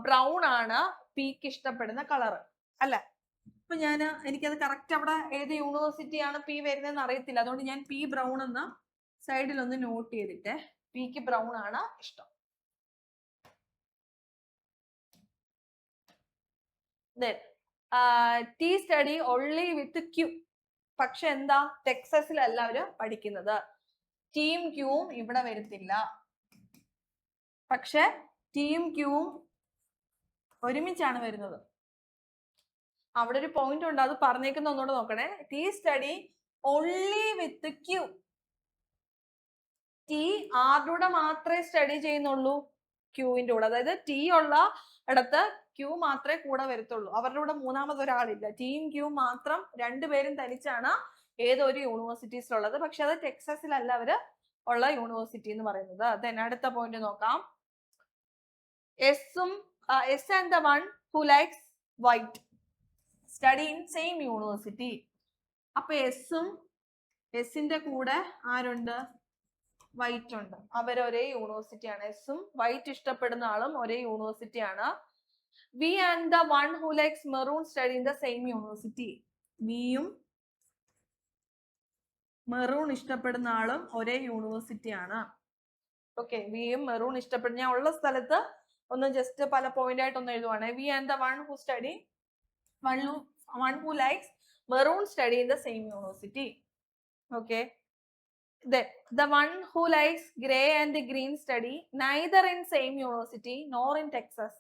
ബ്രൗൺ ആണ് പിക്ക് ഇഷ്ടപ്പെടുന്ന കളർ അല്ലെ. അപ്പൊ എനിക്കത് കറക്റ്റ് അവിടെ ഏത് യൂണിവേഴ്സിറ്റി ആണ് പി വരുന്നതെന്ന് അറിയത്തില്ല. അതുകൊണ്ട് ഞാൻ പി ബ്രൗൺ എന്ന സൈഡിൽ ഒന്ന് നോട്ട് ചെയ്തിട്ട്, പിക്ക് ബ്രൗൺ ആണ് ഇഷ്ടം. T study only with Q. പക്ഷെ എന്താ, ടെക്സസിൽ എല്ലാവരും പഠിക്കുന്നത്. ടീം ക്യൂവും ഇവിടെ വരത്തില്ല. പക്ഷെ ടീം ക്യൂവും ഒരുമിച്ചാണ് വരുന്നത്. അവിടെ ഒരു പോയിന്റ് ഉണ്ട്, അത് പറഞ്ഞേക്കുന്ന ഒന്നുകൂടെ നോക്കണേ. T study only with Q. T ആരുടെ മാത്രമേ സ്റ്റഡി ചെയ്യുന്നുള്ളൂ? ക്യൂവിന്റെ കൂടെ. അതായത് ടി ഉള്ള ഇടത്ത് ക്യൂ മാത്രമേ കൂടെ വരത്തുള്ളൂ. അവരുടെ കൂടെ മൂന്നാമത് ഒരാളില്ല. ടീം ക്യൂ മാത്രം 2 പേരും തനിച്ചാണ് ഏതൊരു യൂണിവേഴ്സിറ്റീസിലുള്ളത്. പക്ഷെ അത് ടെക്സസിലല്ല അവര് ഉള്ള യൂണിവേഴ്സിറ്റി എന്ന് പറയുന്നത്. ദെൻ അടുത്ത പോയിന്റ് നോക്കാം. S and the one who likes white study in same university. അപ്പൊ എസിന്റെ കൂടെ ആരുണ്ട്? വൈറ്റ് ഉണ്ട്. അവരൊരേ യൂണിവേഴ്സിറ്റിയാണ്. എസും വൈറ്റ് ഇഷ്ടപ്പെടുന്ന ആളും ഒരേ യൂണിവേഴ്സിറ്റിയാണ്. V and the one who likes maroon study in the same university. വിയും മെറൂൺ ഇഷ്ടപ്പെടുന്ന ആളും ഒരേ യൂണിവേഴ്സിറ്റിയാണ്. ഓക്കെ, വിയും മെറൂൺ ഇഷ്ടപ്പെടുന്ന, ഞാൻ ഉള്ള സ്ഥലത്ത് ഒന്ന് ജസ്റ്റ് പല പോയിന്റ് ആയിട്ട് ഒന്ന് എഴുതുവാണ്. V and the one who study one who likes maroon study in the same university. Okay, the one who likes gray and green study neither in same university nor in Texas.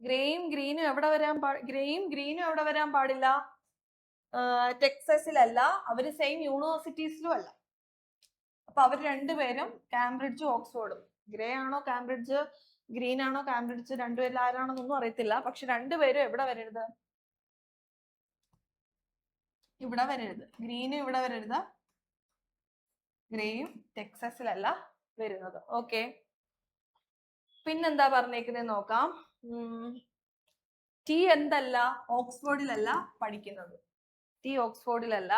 ഗ്രേയും ഗ്രീനും എവിടെ വരാൻ പാടില്ല? ടെക്സസിലല്ല, അവര് same യൂണിവേഴ്സിറ്റീസിലും അല്ല. അപ്പൊ അവർ രണ്ടുപേരും കാംബ്രിഡ്ജും ഓക്സ്ഫോർഡും. Grey ആണോ Cambridge, green ആണോ കാംബ്രിഡ്ജ്, രണ്ടുപേരിൽ ആരാണെന്നൊന്നും അറിയത്തില്ല. പക്ഷെ രണ്ടുപേരും എവിടെ വരരുത്? ഇവിടെ വരരുത്. ഗ്രീനും ഇവിടെ വരരുത്, ഗ്രേയും ടെക്സസിലല്ല വരുന്നത്. ഓക്കെ, പിന്നെന്താ പറഞ്ഞേക്കുന്നത് നോക്കാം. ടി എന്തല്ല? ഓക്സ്ഫോർഡിലല്ല പഠിക്കുന്നത്. T ഓക്സ്ഫോർഡിലല്ല.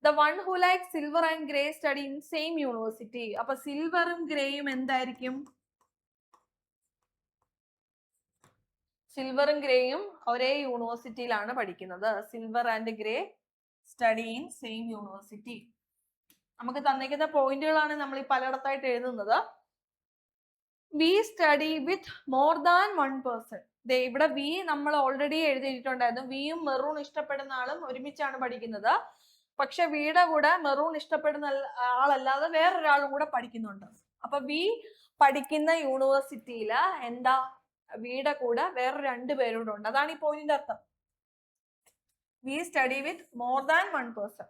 The one who likes silver and grey study in same university. അപ്പൊ സിൽവറും ഗ്രേയും എന്തായിരിക്കും? സിൽവറും ഗ്രേയും ഒരേ യൂണിവേഴ്സിറ്റിയിലാണ് പഠിക്കുന്നത്. Silver and grey study in same university. നമുക്ക് തന്നിരിക്കുന്ന പോയിന്റുകളാണ് നമ്മൾ ഈ പലയിടത്തായിട്ട് എഴുതുന്നത്. We study with more than one person. ഇവിടെ വി നമ്മൾ ഓൾറെഡി എഴുതിയിട്ടുണ്ടായിരുന്നു. വിയും മെറൂൺ ഇഷ്ടപ്പെടുന്ന ആളും ഒരുമിച്ചാണ് പഠിക്കുന്നത്. പക്ഷെ വിയുടെ കൂടെ മെറൂൺ ഇഷ്ടപ്പെടുന്ന ആളല്ലാതെ വേറൊരാളും കൂടെ പഠിക്കുന്നുണ്ട്. അപ്പൊ വി പഠിക്കുന്ന യൂണിവേഴ്സിറ്റിയില് എന്താ, വിയുടെ കൂടെ വേറെ രണ്ടുപേരും ഉണ്ട്. അതാണ് ഈ പോയിന്റിന്റെ അർത്ഥം. We study with more than one person.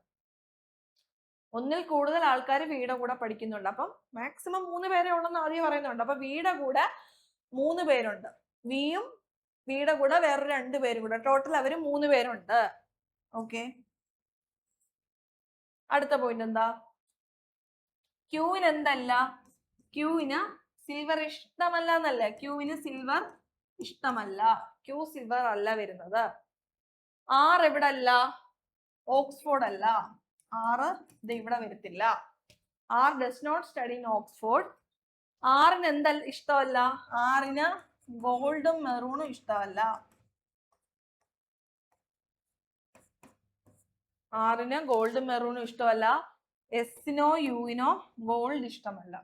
ഒന്നിൽ കൂടുതൽ ആൾക്കാർ വിയുടെ കൂടെ പഠിക്കുന്നുണ്ട്. അപ്പം മാക്സിമം 3 പേരെ ഉള്ളെന്ന് ആദ്യം പറയുന്നുണ്ട്. അപ്പൊ വിയുടെ കൂടെ 3 പേരുണ്ട്. വിയും വിയുടെ കൂടെ വേറെ 2 പേരും കൂടെ, ടോട്ടൽ അവര് 3 പേരുണ്ട്. ഓക്കെ, അടുത്ത പോയിന്റ് എന്താ? ക്യൂവിന് എന്തല്ല? ക്യൂവിന് സിൽവർ ഇഷ്ടമല്ല എന്നല്ല. ക്യൂവിന് സിൽവർ ഇഷ്ടമല്ല. ക്യൂ സിൽവർ അല്ല വരുന്നത്. ആർ എവിടെ അല്ല? ഓക്സ്ഫോർഡ് അല്ല. ആറ് ഇവിടെ വരത്തില്ല. R does not study in Oxford. ആറിന് എന്താ ഇഷ്ടമല്ല? ആറിന് ഗോൾഡും മെറൂണും ഇഷ്ടമല്ല. ആറിന് ഗോൾഡും മെറൂണും ഇഷ്ടമല്ല. എസിനോ യുവിനോ ഗോൾഡ് ഇഷ്ടമല്ല.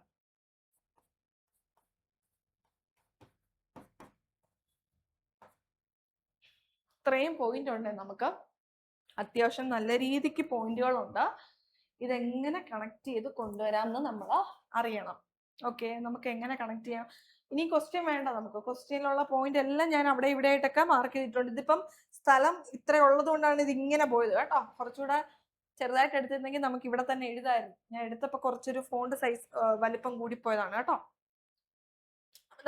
ഇത്രയും പോയിന്റ് ഉണ്ട് നമുക്ക്. അത്യാവശ്യം നല്ല രീതിക്ക് പോയിന്റുകളുണ്ട്. ഇതെങ്ങനെ കണക്ട് ചെയ്ത് കൊണ്ടുവരാമെന്ന് നമ്മൾ അറിയണം. ഓക്കെ, നമുക്ക് എങ്ങനെ കണക്ട് ചെയ്യാം? ഇനി ക്വസ്റ്റ്യൻ വേണ്ട നമുക്ക്. ക്വസ്റ്റ്യനിലുള്ള പോയിന്റ് എല്ലാം ഞാൻ അവിടെ ഇവിടെ ആയിട്ടൊക്കെ മാർക്ക് ചെയ്തിട്ടുണ്ട്. ഇതിപ്പം സ്ഥലം ഇത്ര ഉള്ളത് കൊണ്ടാണ് ഇത് ഇങ്ങനെ പോയത് കേട്ടോ. കുറച്ചുകൂടെ ചെറുതായിട്ട് എടുത്തിരുന്നെങ്കിൽ നമുക്ക് ഇവിടെ തന്നെ എഴുതായിരുന്നു. ഞാൻ എടുത്തപ്പോ കുറച്ചൊരു ഫോണ്ട് സൈസ് വലിപ്പം കൂടിപ്പോയതാണ് കേട്ടോ.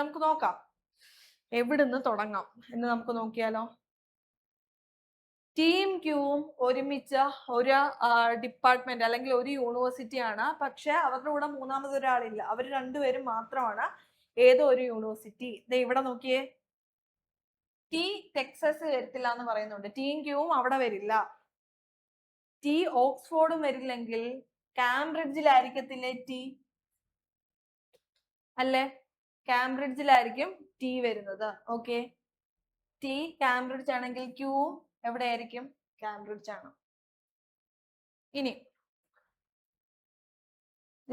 നമുക്ക് നോക്കാം എവിടുന്ന് തുടങ്ങാം എന്ന് നമുക്ക് നോക്കിയാലോ. ടീം ക്യൂവും ഒരുമിച്ച് ഒരു ഡിപ്പാർട്ട്മെന്റ് അല്ലെങ്കിൽ ഒരു യൂണിവേഴ്സിറ്റി ആണ്. പക്ഷെ അവരുടെ കൂടെ മൂന്നാമതൊരാളില്ല. അവർ രണ്ടുപേരും മാത്രമാണ് ഏതോ ഒരു യൂണിവേഴ്സിറ്റി. ഇവിടെ നോക്കിയേ, ടി ടെക്സസ് വരത്തില്ല എന്ന് പറയുന്നുണ്ട്. ടീം ക്യൂവും അവിടെ വരില്ല. ടി ഓക്സ്ഫോർഡും വരില്ലെങ്കിൽ കാംബ്രിഡ്ജിലായിരിക്കത്തില്ലേ ടി? അല്ലേ? കാംബ്രിഡ്ജിലായിരിക്കും ടി വരുന്നത്. ഓക്കെ, ടി കാംബ്രിഡ്ജ് ആണെങ്കിൽ ക്യൂവും എവിടെയായിരിക്കും? കാംബ്രിഡ്ജ് ആണ്. ഇനി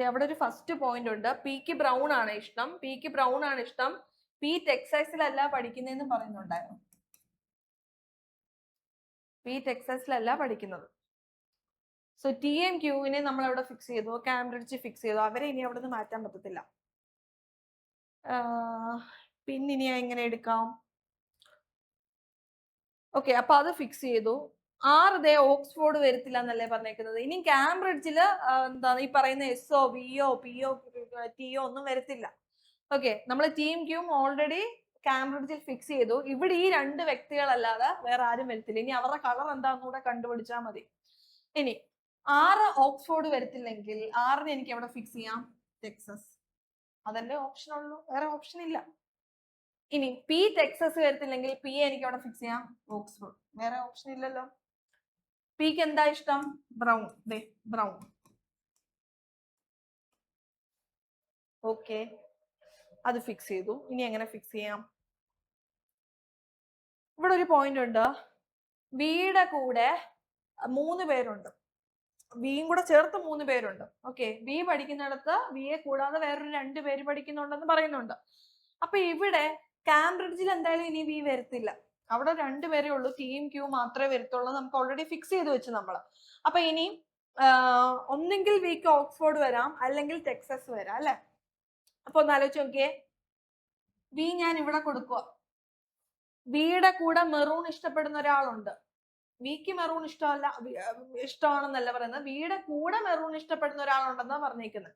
അവിടെ ഒരു ഫസ്റ്റ് പോയിന്റ് ഉണ്ട്. പിക്ക് ബ്രൗൺ ആണ് ഇഷ്ടം. പിക്ക് ബ്രൗൺ ആണ് ഇഷ്ടം. പി ടെക്സസിലല്ല പഠിക്കുന്നതെന്ന് പറയുന്നുണ്ടായിരുന്നു. പി ടെക്സസിലല്ല പഠിക്കുന്നത്. സോ ടി എം ക്യൂവിനെ നമ്മൾ അവിടെ ഫിക്സ് ചെയ്തു, കാംബ്രിഡ്ജ് ഫിക്സ് ചെയ്തു. അവരെ ഇനി അവിടെ നിന്ന് മാറ്റാൻ പറ്റത്തില്ല. പിന്നിനി എങ്ങനെ എടുക്കാം? ഓക്കെ, അപ്പൊ അത് ഫിക്സ് ചെയ്തു. ആറ് ഓക്സ്ഫോർഡ് വരത്തില്ല എന്നല്ലേ പറഞ്ഞേക്കുന്നത്. ഇനി കാംബ്രിഡ്ജില് എന്താണ് ഈ പറയുന്ന എസ്ഒ വിഒ പിഒ ടിഒ ഒന്നും വരത്തില്ല. ഓക്കെ, നമ്മൾ ടീം ക്യൂം ഓൾറെഡി കാംബ്രിഡ്ജിൽ ഫിക്സ് ചെയ്തു. ഇവിടെ ഈ 2 വ്യക്തികളല്ലാതെ വേറെ ആരും വരത്തില്ല. ഇനി അവരുടെ കളർ എന്താണെന്ന് കൂടെ കണ്ടുപിടിച്ചാൽ മതി. ഇനി 6 ഓക്സ്ഫോർഡ് വരത്തില്ലെങ്കിൽ 6ന് എനിക്ക് എവിടെ ഫിക്സ് ചെയ്യാം? ടെക്സസ്. അതല്ലേ ഓപ്ഷൻ ഉള്ളൂ, വേറെ ഓപ്ഷൻ ഇല്ല. ഇനി പി ടെക്സസ് വരത്തില്ലെങ്കിൽ പി എനിക്ക് അവിടെ ഫിക്സ് ചെയ്യാം ഓക്സ്ഫോർഡ്, വേറെ ഓപ്ഷൻ ഇല്ലല്ലോ. പിക്ക് എന്താ ഇഷ്ടം? ബ്രൗൺ. ബ്രൗൺ. ഓക്കെ, അത് ഫിക്സ് ചെയ്തു. ഇനി എങ്ങനെ ഫിക്സ് ചെയ്യാം? ഇവിടെ ഒരു പോയിന്റ് ഉണ്ട്, ബിയുടെ കൂടെ 3 പേരുണ്ട്, ബിയും കൂടെ ചേർത്ത് 3 പേരുണ്ട്. ഓക്കെ, ബി പഠിക്കുന്നിടത്ത് ബിയെ കൂടാതെ വേറൊരു 2 പേര് പഠിക്കുന്നുണ്ടെന്ന് പറയുന്നുണ്ട്. അപ്പൊ ഇവിടെ കാംബ്രിഡ്ജിൽ എന്തായാലും ഇനി ബി വരത്തില്ല, അവിടെ 2 പേരേ ഉള്ളൂ, ടീം ക്യൂ മാത്രമേ വരത്തുള്ളൂ, നമുക്ക് ഓൾറെഡി ഫിക്സ് ചെയ്ത് വെച്ച് നമ്മള്. അപ്പൊ ഇനി ഒന്നെങ്കിൽ ബിക്ക് ഓക്സ്ഫോർഡ് വരാം, അല്ലെങ്കിൽ ടെക്സസ് വരാം അല്ലെ. അപ്പൊ ഒന്ന് ആലോചിച്ച് നോക്കിയേ, ബി ഞാൻ ഇവിടെ കൊടുക്കുക, ബിയുടെ കൂടെ മെറൂൺ ഇഷ്ടപ്പെടുന്ന ഒരാളുണ്ട്, ബിക്ക് മെറൂൺ ഇഷ്ടമല്ല, ഇഷ്ടമാണെന്നല്ല പറയുന്നത്, ബിയുടെ കൂടെ മെറൂൺ ഇഷ്ടപ്പെടുന്ന ഒരാളുണ്ടെന്നാ പറഞ്ഞേക്കുന്നത്.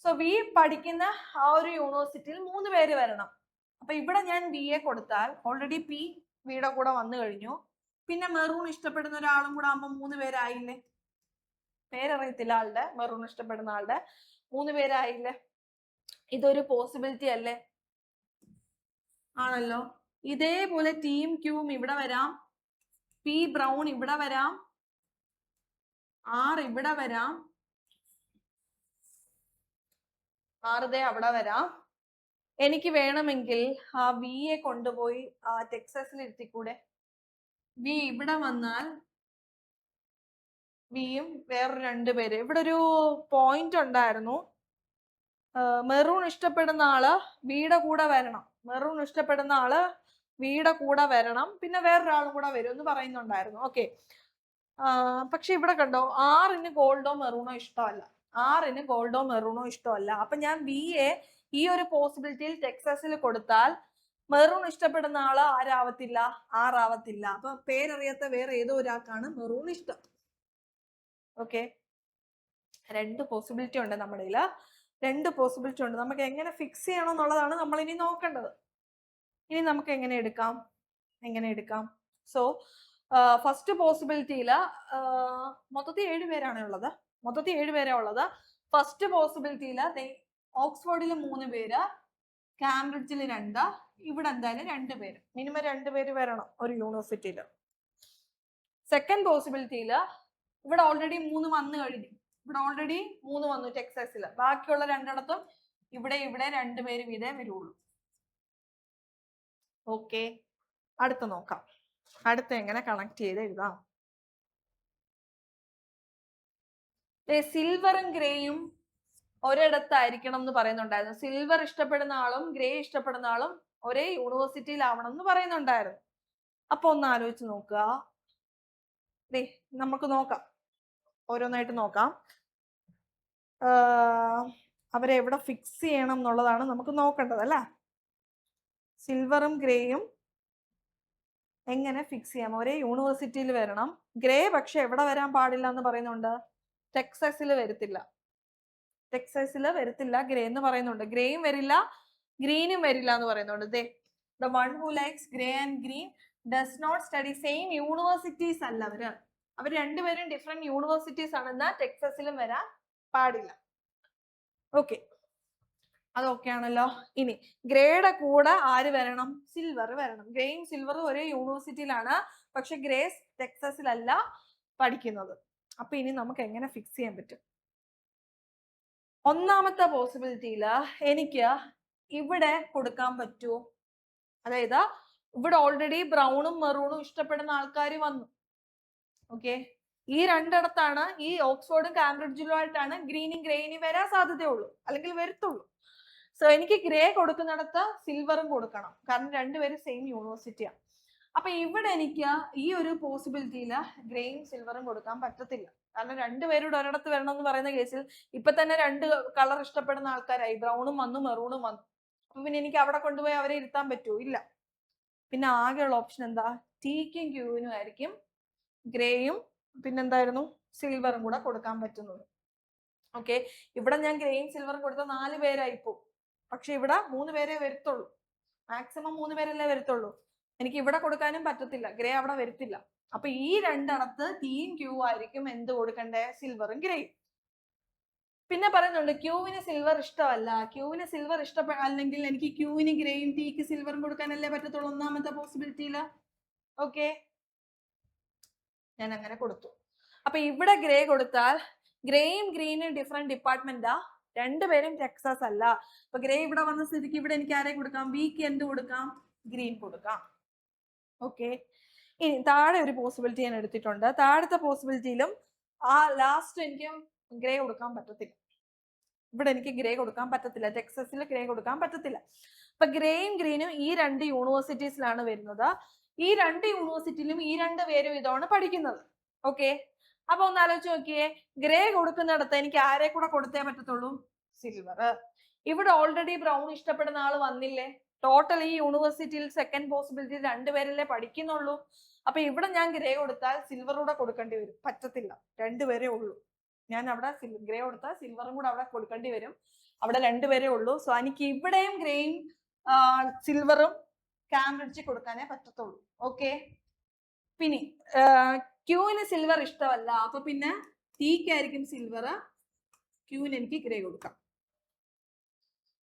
സോ ബി പഠിക്കുന്ന ആ ഒരു യൂണിവേഴ്സിറ്റിയിൽ 3 പേര് വരണം. അപ്പൊ ഇവിടെ ഞാൻ ബിയെ കൊടുത്താൽ ഓൾറെഡി പി ബിയുടെ കൂടെ വന്നു കഴിഞ്ഞു, പിന്നെ മെറൂൺ ഇഷ്ടപ്പെടുന്ന ഒരാളും കൂടെ ആകുമ്പോൾ 3 പേരായില്ലേ? പേരറിയത്തില്ല ആളുടെ, മെറൂൺ ഇഷ്ടപ്പെടുന്ന ആളുടെ, 3 പേരായില്ലേ? ഇതൊരു പോസിബിലിറ്റി അല്ലേ? ആണല്ലോ. ഇതേപോലെ ടീം ക്യൂവും ഇവിടെ വരാം, പി ബ്രൗൺ ഇവിടെ വരാം, ആർ ഇവിടെ വരാം, ആറുതേ അവിടെ വരാം. എനിക്ക് വേണമെങ്കിൽ ആ ബിയെ കൊണ്ടുപോയി ആ ടെക്സസിൽ ഇരുത്തിക്കൂടെ? ബി ഇവിടെ വന്നാൽ ബിയും വേറൊരു 2 പേര്. ഇവിടെ ഒരു പോയിന്റ് ഉണ്ടായിരുന്നു, മെറൂൺ ഇഷ്ടപ്പെടുന്ന ആള് ബിയുടെ കൂടെ വരണം, മെറൂൺ ഇഷ്ടപ്പെടുന്ന ആള് ബിയുടെ കൂടെ വരണം, പിന്നെ വേറൊരാളും കൂടെ വരും എന്ന് പറയുന്നുണ്ടായിരുന്നു. ഓക്കെ, പക്ഷെ ഇവിടെ കണ്ടോ, ആറിന് ഗോൾഡോ മെറൂണോ ഇഷ്ടമല്ല, ആറിന് ഗോൾഡോ മെറൂണോ ഇഷ്ടമല്ല. അപ്പൊ ഞാൻ ബിയെ ഈ ഒരു പോസിബിലിറ്റിയിൽ ടെക്സസിൽ കൊടുത്താൽ മെറൂൺ ഇഷ്ടപ്പെടുന്ന ആള് ആരാവത്തില്ല? ആറാവത്തില്ല. അപ്പൊ പേരറിയാത്ത വേറെ ഏതോ ഒരാൾക്കാണ് മെറൂൺ ഇഷ്ടം. ഓക്കെ, 2 പോസിബിലിറ്റി ഉണ്ട് നമ്മുടെ കയ്യില്, 2 പോസിബിലിറ്റി ഉണ്ട്. നമുക്ക് എങ്ങനെ ഫിക്സ് ചെയ്യണം എന്നുള്ളതാണ് നമ്മൾ ഇനി നോക്കേണ്ടത്. ഇനി നമുക്ക് എങ്ങനെ എടുക്കാം? സോ ഫസ്റ്റ് പോസിബിലിറ്റിയില് മൊത്തത്തിൽ 7 പേരാണ് ഉള്ളത്, മൊത്തത്തിൽ 7 പേരാ ഉള്ളത്. ഫസ്റ്റ് പോസിബിലിറ്റിയില് ഓക്സ്ഫോർഡിൽ 3 പേര്, കാംബ്രിഡ്ജിൽ 2, ഇവിടെ എന്തായാലും 2 പേര്, മിനിമം 2 പേര് വരണം ഒരു യൂണിവേഴ്സിറ്റിയില്. സെക്കൻഡ് പോസിബിലിറ്റിയില് ഇവിടെ ഓൾറെഡി 3 വന്നു കഴിഞ്ഞു, ഇവിടെ ഓൾറെഡി 3 വന്നു ടെക്സസില്, ബാക്കിയുള്ള 2 ഇവിടെ 2 പേര് വീതേ വരുള്ളൂ. ഓക്കെ, അടുത്ത നോക്കാം, അടുത്ത എങ്ങനെ കണക്ട് ചെയ്ത് എഴുതാം. സിൽവറും ഗ്രേയും ഒരിടത്തായിരിക്കണം എന്ന് പറയുന്നുണ്ടായിരുന്നു, സിൽവർ ഇഷ്ടപ്പെടുന്ന ആളും ഗ്രേ ഇഷ്ടപ്പെടുന്ന ആളും ഒരേ യൂണിവേഴ്സിറ്റിയിലാവണം എന്ന് പറയുന്നുണ്ടായിരുന്നു. അപ്പൊ ഒന്ന് ആലോചിച്ച് നോക്കുക, നമുക്ക് നോക്കാം, ഓരോന്നായിട്ട് നോക്കാം. അവരെ എവിടെ ഫിക്സ് ചെയ്യണം എന്നുള്ളതാണ് നമുക്ക് നോക്കേണ്ടത് അല്ലേ. സിൽവറും ഗ്രേയും എങ്ങനെ ഫിക്സ് ചെയ്യാം? ഒരേ യൂണിവേഴ്സിറ്റിയിൽ വരണം, ഗ്രേ പക്ഷെ എവിടെ വരാൻ പാടില്ല എന്ന് പറയുന്നുണ്ട്? ടെക്സസിൽ വരത്തില്ല, ഗ്രേ എന്ന് പറയുന്നുണ്ട്. ഗ്രേയും വരില്ല, ഗ്രീനും വരില്ല എന്ന് പറയുന്നുണ്ട്. The one who likes grey and green does not study same universities അല്ല അവർ 2 പേരും ഡിഫറെന്റ് യൂണിവേഴ്സിറ്റീസ് ആണെന്നാൽ ടെക്സസിലും വരാൻ പാടില്ല. ഓക്കെ, അതൊക്കെ ആണല്ലോ. ഇനി ഗ്രേയുടെ കൂടെ ആര് വരണം? സിൽവർ വരണം. ഗ്രേയും സിൽവറും ഒരേ യൂണിവേഴ്സിറ്റിയിലാണ്, പക്ഷെ ഗ്രേ ടെക്സസിലല്ല പഠിക്കുന്നത്. അപ്പൊ ഇനി നമുക്ക് എങ്ങനെ ഫിക്സ് ചെയ്യാൻ പറ്റും? ഒന്നാമത്തെ പോസിബിലിറ്റിയില് എനിക്ക് ഇവിടെ കൊടുക്കാൻ പറ്റുമോ? അതായത് ഇവിടെ ഓൾറെഡി ബ്രൗണും മെറൂണും ഇഷ്ടപ്പെടുന്ന ആൾക്കാർ വന്നു. ഓക്കെ, ഈ 2 ഈ ഓക്സ്ഫോർഡും കാംബ്രിഡ്ജിലുമായിട്ടാണ് ഗ്രീനും ഗ്രേയിനും വരാൻ സാധ്യതയുള്ളൂ, അല്ലെങ്കിൽ വരത്തുള്ളൂ. സോ എനിക്ക് ഗ്രേ കൊടുക്കുന്നിടത്ത് സിൽവറും കൊടുക്കണം, കാരണം 2 പേരും സെയിം യൂണിവേഴ്സിറ്റിയാണ്. അപ്പൊ ഇവിടെ എനിക്ക് ഈ ഒരു പോസിബിലിറ്റിയില് ഗ്രേയും സിൽവറും കൊടുക്കാൻ പറ്റത്തില്ല, കാരണം 2 പേരുടെ ഒരിടത്ത് വരണം എന്ന് പറയുന്ന കേസിൽ ഇപ്പൊ തന്നെ 2 കളർ ഇഷ്ടപ്പെടുന്ന ആൾക്കാരായി, ബ്രൗണും വന്നു മെറൂണും വന്നു. അപ്പൊ പിന്നെ എനിക്ക് അവിടെ കൊണ്ടുപോയി അവരെ ഇരുത്താൻ പറ്റുമോ? ഇല്ല. പിന്നെ ആകെയുള്ള ഓപ്ഷൻ എന്താ? ടിക്കും ക്യൂവിനും ആയിരിക്കും ഗ്രേയും പിന്നെന്തായിരുന്നു സിൽവറും കൂടെ കൊടുക്കാൻ പറ്റുന്നത്. ഓക്കെ, ഇവിടെ ഞാൻ ഗ്രേയും സിൽവറും കൊടുത്ത 4 പേരായി പോകും, പക്ഷെ ഇവിടെ 3 പേരെ വരത്തുള്ളൂ, മാക്സിമം 3 പേരല്ലേ വരത്തുള്ളൂ. എനിക്ക് ഇവിടെ കൊടുക്കാനും പറ്റത്തില്ല, ഗ്രേ അവിടെ വരത്തില്ല. അപ്പൊ ഈ രണ്ടിടത്ത് ടീം ക്യൂ ആയിരിക്കും എന്ത് കൊടുക്കണ്ടേ? സിൽവറും ഗ്രേയും. പിന്നെ പറയുന്നുണ്ട് ക്യൂവിന് സിൽവർ ഇഷ്ടമല്ല. ക്യൂവിന് സിൽവർ ഇഷ്ടപ്പെടില്ലെങ്കിൽ എനിക്ക് ക്യൂവിന് ഗ്രേയും ടീക്ക് സിൽവറും കൊടുക്കാനല്ലേ പറ്റത്തുള്ളൂ ഒന്നാമത്തെ പോസിബിലിറ്റിയില്. ഓക്കെ, ഞാൻ അങ്ങനെ കൊടുത്തു. അപ്പൊ ഇവിടെ ഗ്രേ കൊടുത്താൽ ഗ്രേയും ഗ്രീനും ഡിഫറെന്റ് ഡിപ്പാർട്ട്മെന്റാ, രണ്ടുപേരും ടെക്സാസ് അല്ല. അപ്പൊ ഗ്രേ ഇവിടെ വന്ന സ്ഥിതിക്ക് ഇവിടെ എനിക്ക് ആരെ കൊടുക്കാം? ബിക്ക് എന്ത് കൊടുക്കാം? ഗ്രീൻ കൊടുക്കാം. ഓക്കെ, ഇനി താഴെ ഒരു പോസിബിലിറ്റി ഞാൻ എടുത്തിട്ടുണ്ട്. താഴത്തെ പോസിബിലിറ്റിയിലും ആ ലാസ്റ്റ് എനിക്ക് ഗ്രേ കൊടുക്കാൻ പറ്റത്തില്ല. ഇവിടെ എനിക്ക് ഗ്രേ കൊടുക്കാൻ പറ്റത്തില്ല, ടെക്സസിൽ ഗ്രേ കൊടുക്കാൻ പറ്റത്തില്ല. അപ്പൊ ഗ്രേയും ഗ്രീനും ഈ രണ്ട് യൂണിവേഴ്സിറ്റീസിലാണ് വരുന്നത്. ഈ രണ്ട് യൂണിവേഴ്സിറ്റിയിലും ഈ രണ്ട് പേരും ഇതാണ് പഠിക്കുന്നത്. ഓക്കെ, അപ്പൊ ഒന്ന് ആലോചിച്ച് നോക്കിയേ, ഗ്രേ കൊടുക്കുന്നിടത്ത് എനിക്ക് ആരെ കൂടെ കൊടുത്തേ പറ്റത്തുള്ളൂ? സിൽവർ. ഇവിടെ ഓൾറെഡി ബ്രൗൺ ഇഷ്ടപ്പെടുന്ന ആള് വന്നില്ലേ? ടോട്ടൽ ഈ യൂണിവേഴ്സിറ്റിയിൽ സെക്കൻഡ് പോസിബിലിറ്റി രണ്ടുപേരല്ലേ പഠിക്കുന്നുള്ളൂ. അപ്പൊ ഇവിടെ ഞാൻ ഗ്രേ കൊടുത്താൽ സിൽവർ കൂടെ കൊടുക്കേണ്ടി വരും, പറ്റത്തില്ല, രണ്ടുപേരേ ഉള്ളൂ. ഞാൻ അവിടെ ഗ്രേ കൊടുത്താൽ സിൽവറും കൂടെ അവിടെ കൊടുക്കേണ്ടി വരും, അവിടെ രണ്ടുപേരേ ഉള്ളൂ. സോ എനിക്ക് ഇവിടെയും ഗ്രേയും സിൽവറും കാംബ്രിഡ്ജിൽ കൊടുക്കാനേ പറ്റത്തുള്ളൂ. ഓക്കെ, പിന്നെ ക്യൂവിന് സിൽവർ ഇഷ്ടമല്ല, അപ്പൊ പിന്നെ ടീക്കായിരിക്കും സിൽവർ, ക്യൂവിന് എനിക്ക് ഗ്രേ കൊടുക്കാം.